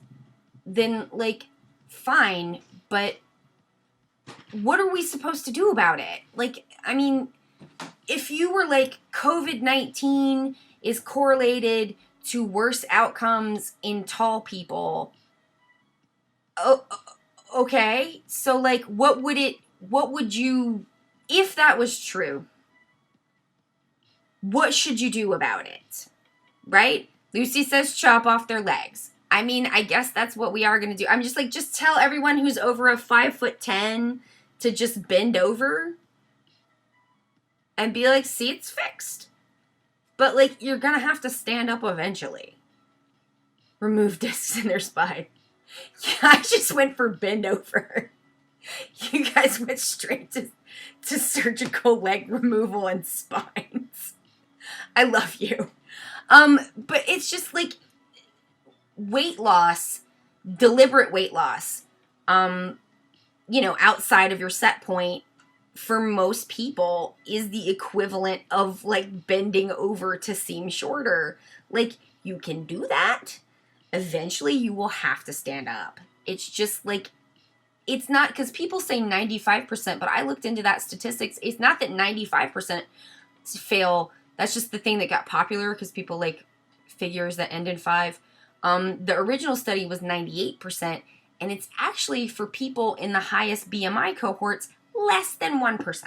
then like, fine, but what are we supposed to do about it? Like, I mean, if you were like, COVID-19 is correlated to worse outcomes in tall people, oh, okay, so like, what would you, if that was true, what should you do about it? Right? Lucy says chop off their legs. I mean, I guess that's what we are going to do. I'm just like, just tell everyone who's over a 5'10" to just bend over and be like, see, it's fixed. But like, you're going to have to stand up eventually. Remove discs in their spine. Yeah, I just went for bend over. You guys went straight to surgical leg removal and spines. I love you. But it's just like, weight loss, deliberate weight loss, you know, outside of your set point, for most people is the equivalent of like bending over to seem shorter. Like, you can do that. Eventually you will have to stand up. It's just like, it's not, because people say 95%, but I looked into that statistics. It's not that 95% fail. That's just the thing that got popular because people like figures that end in 5. The original study was 98%, and it's actually for people in the highest BMI cohorts, less than 1%.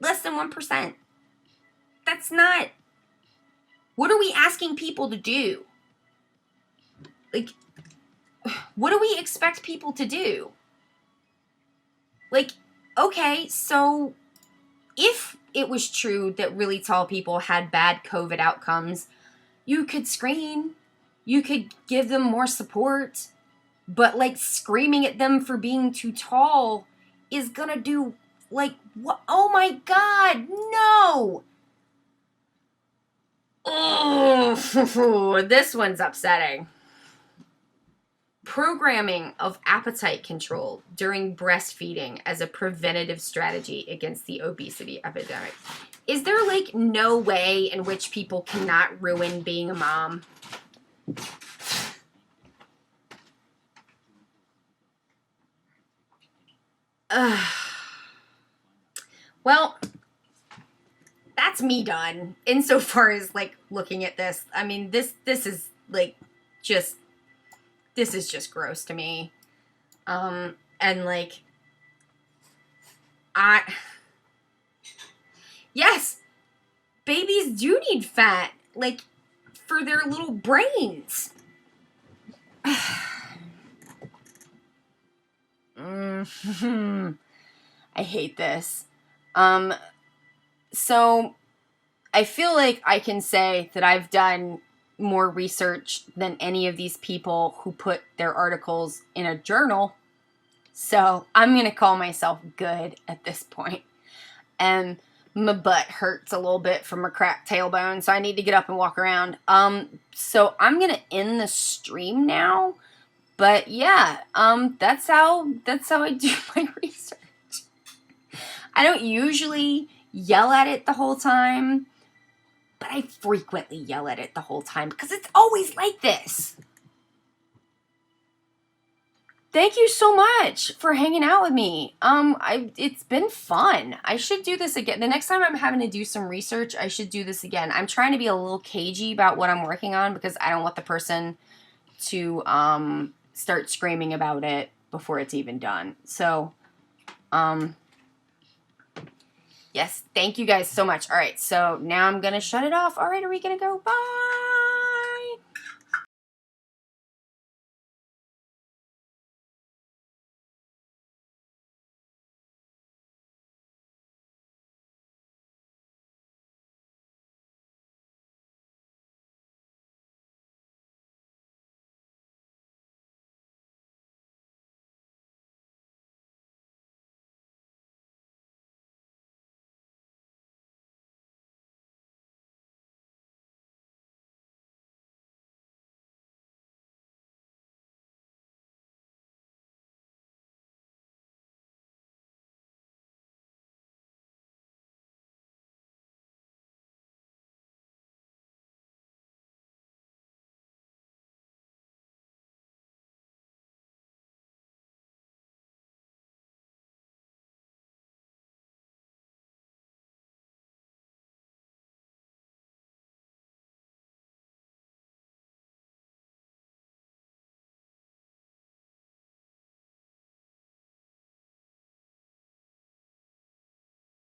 Less than 1%. That's not... What are we asking people to do? Like, what do we expect people to do? Like, okay, so if it was true that really tall people had bad COVID outcomes, you could screen, you could give them more support, but like screaming at them for being too tall is gonna do like what? Oh my God, no! Oh, this one's upsetting. Programming of appetite control during breastfeeding as a preventative strategy against the obesity epidemic. Is there like no way in which people cannot ruin being a mom? Well, that's me done insofar as like looking at this. I mean, this is like just this is just gross to me. And like yes, babies do need fat, like for their little brains. I hate this. So I feel like I can say that I've done more research than any of these people who put their articles in a journal. So I'm going to call myself good at this point. And my butt hurts a little bit from a cracked tailbone, so I need to get up and walk around. So I'm going to end the stream now. But yeah, that's how I do my research. I don't usually yell at it the whole time, but I frequently yell at it the whole time because it's always like this. Thank you so much for hanging out with me. It's been fun. I should do this again. The next time I'm having to do some research, I should do this again. I'm trying to be a little cagey about what I'm working on because I don't want the person to start screaming about it before it's even done. So, yes, thank you guys so much. All right, so now I'm gonna shut it off. All right, are we gonna go? Bye.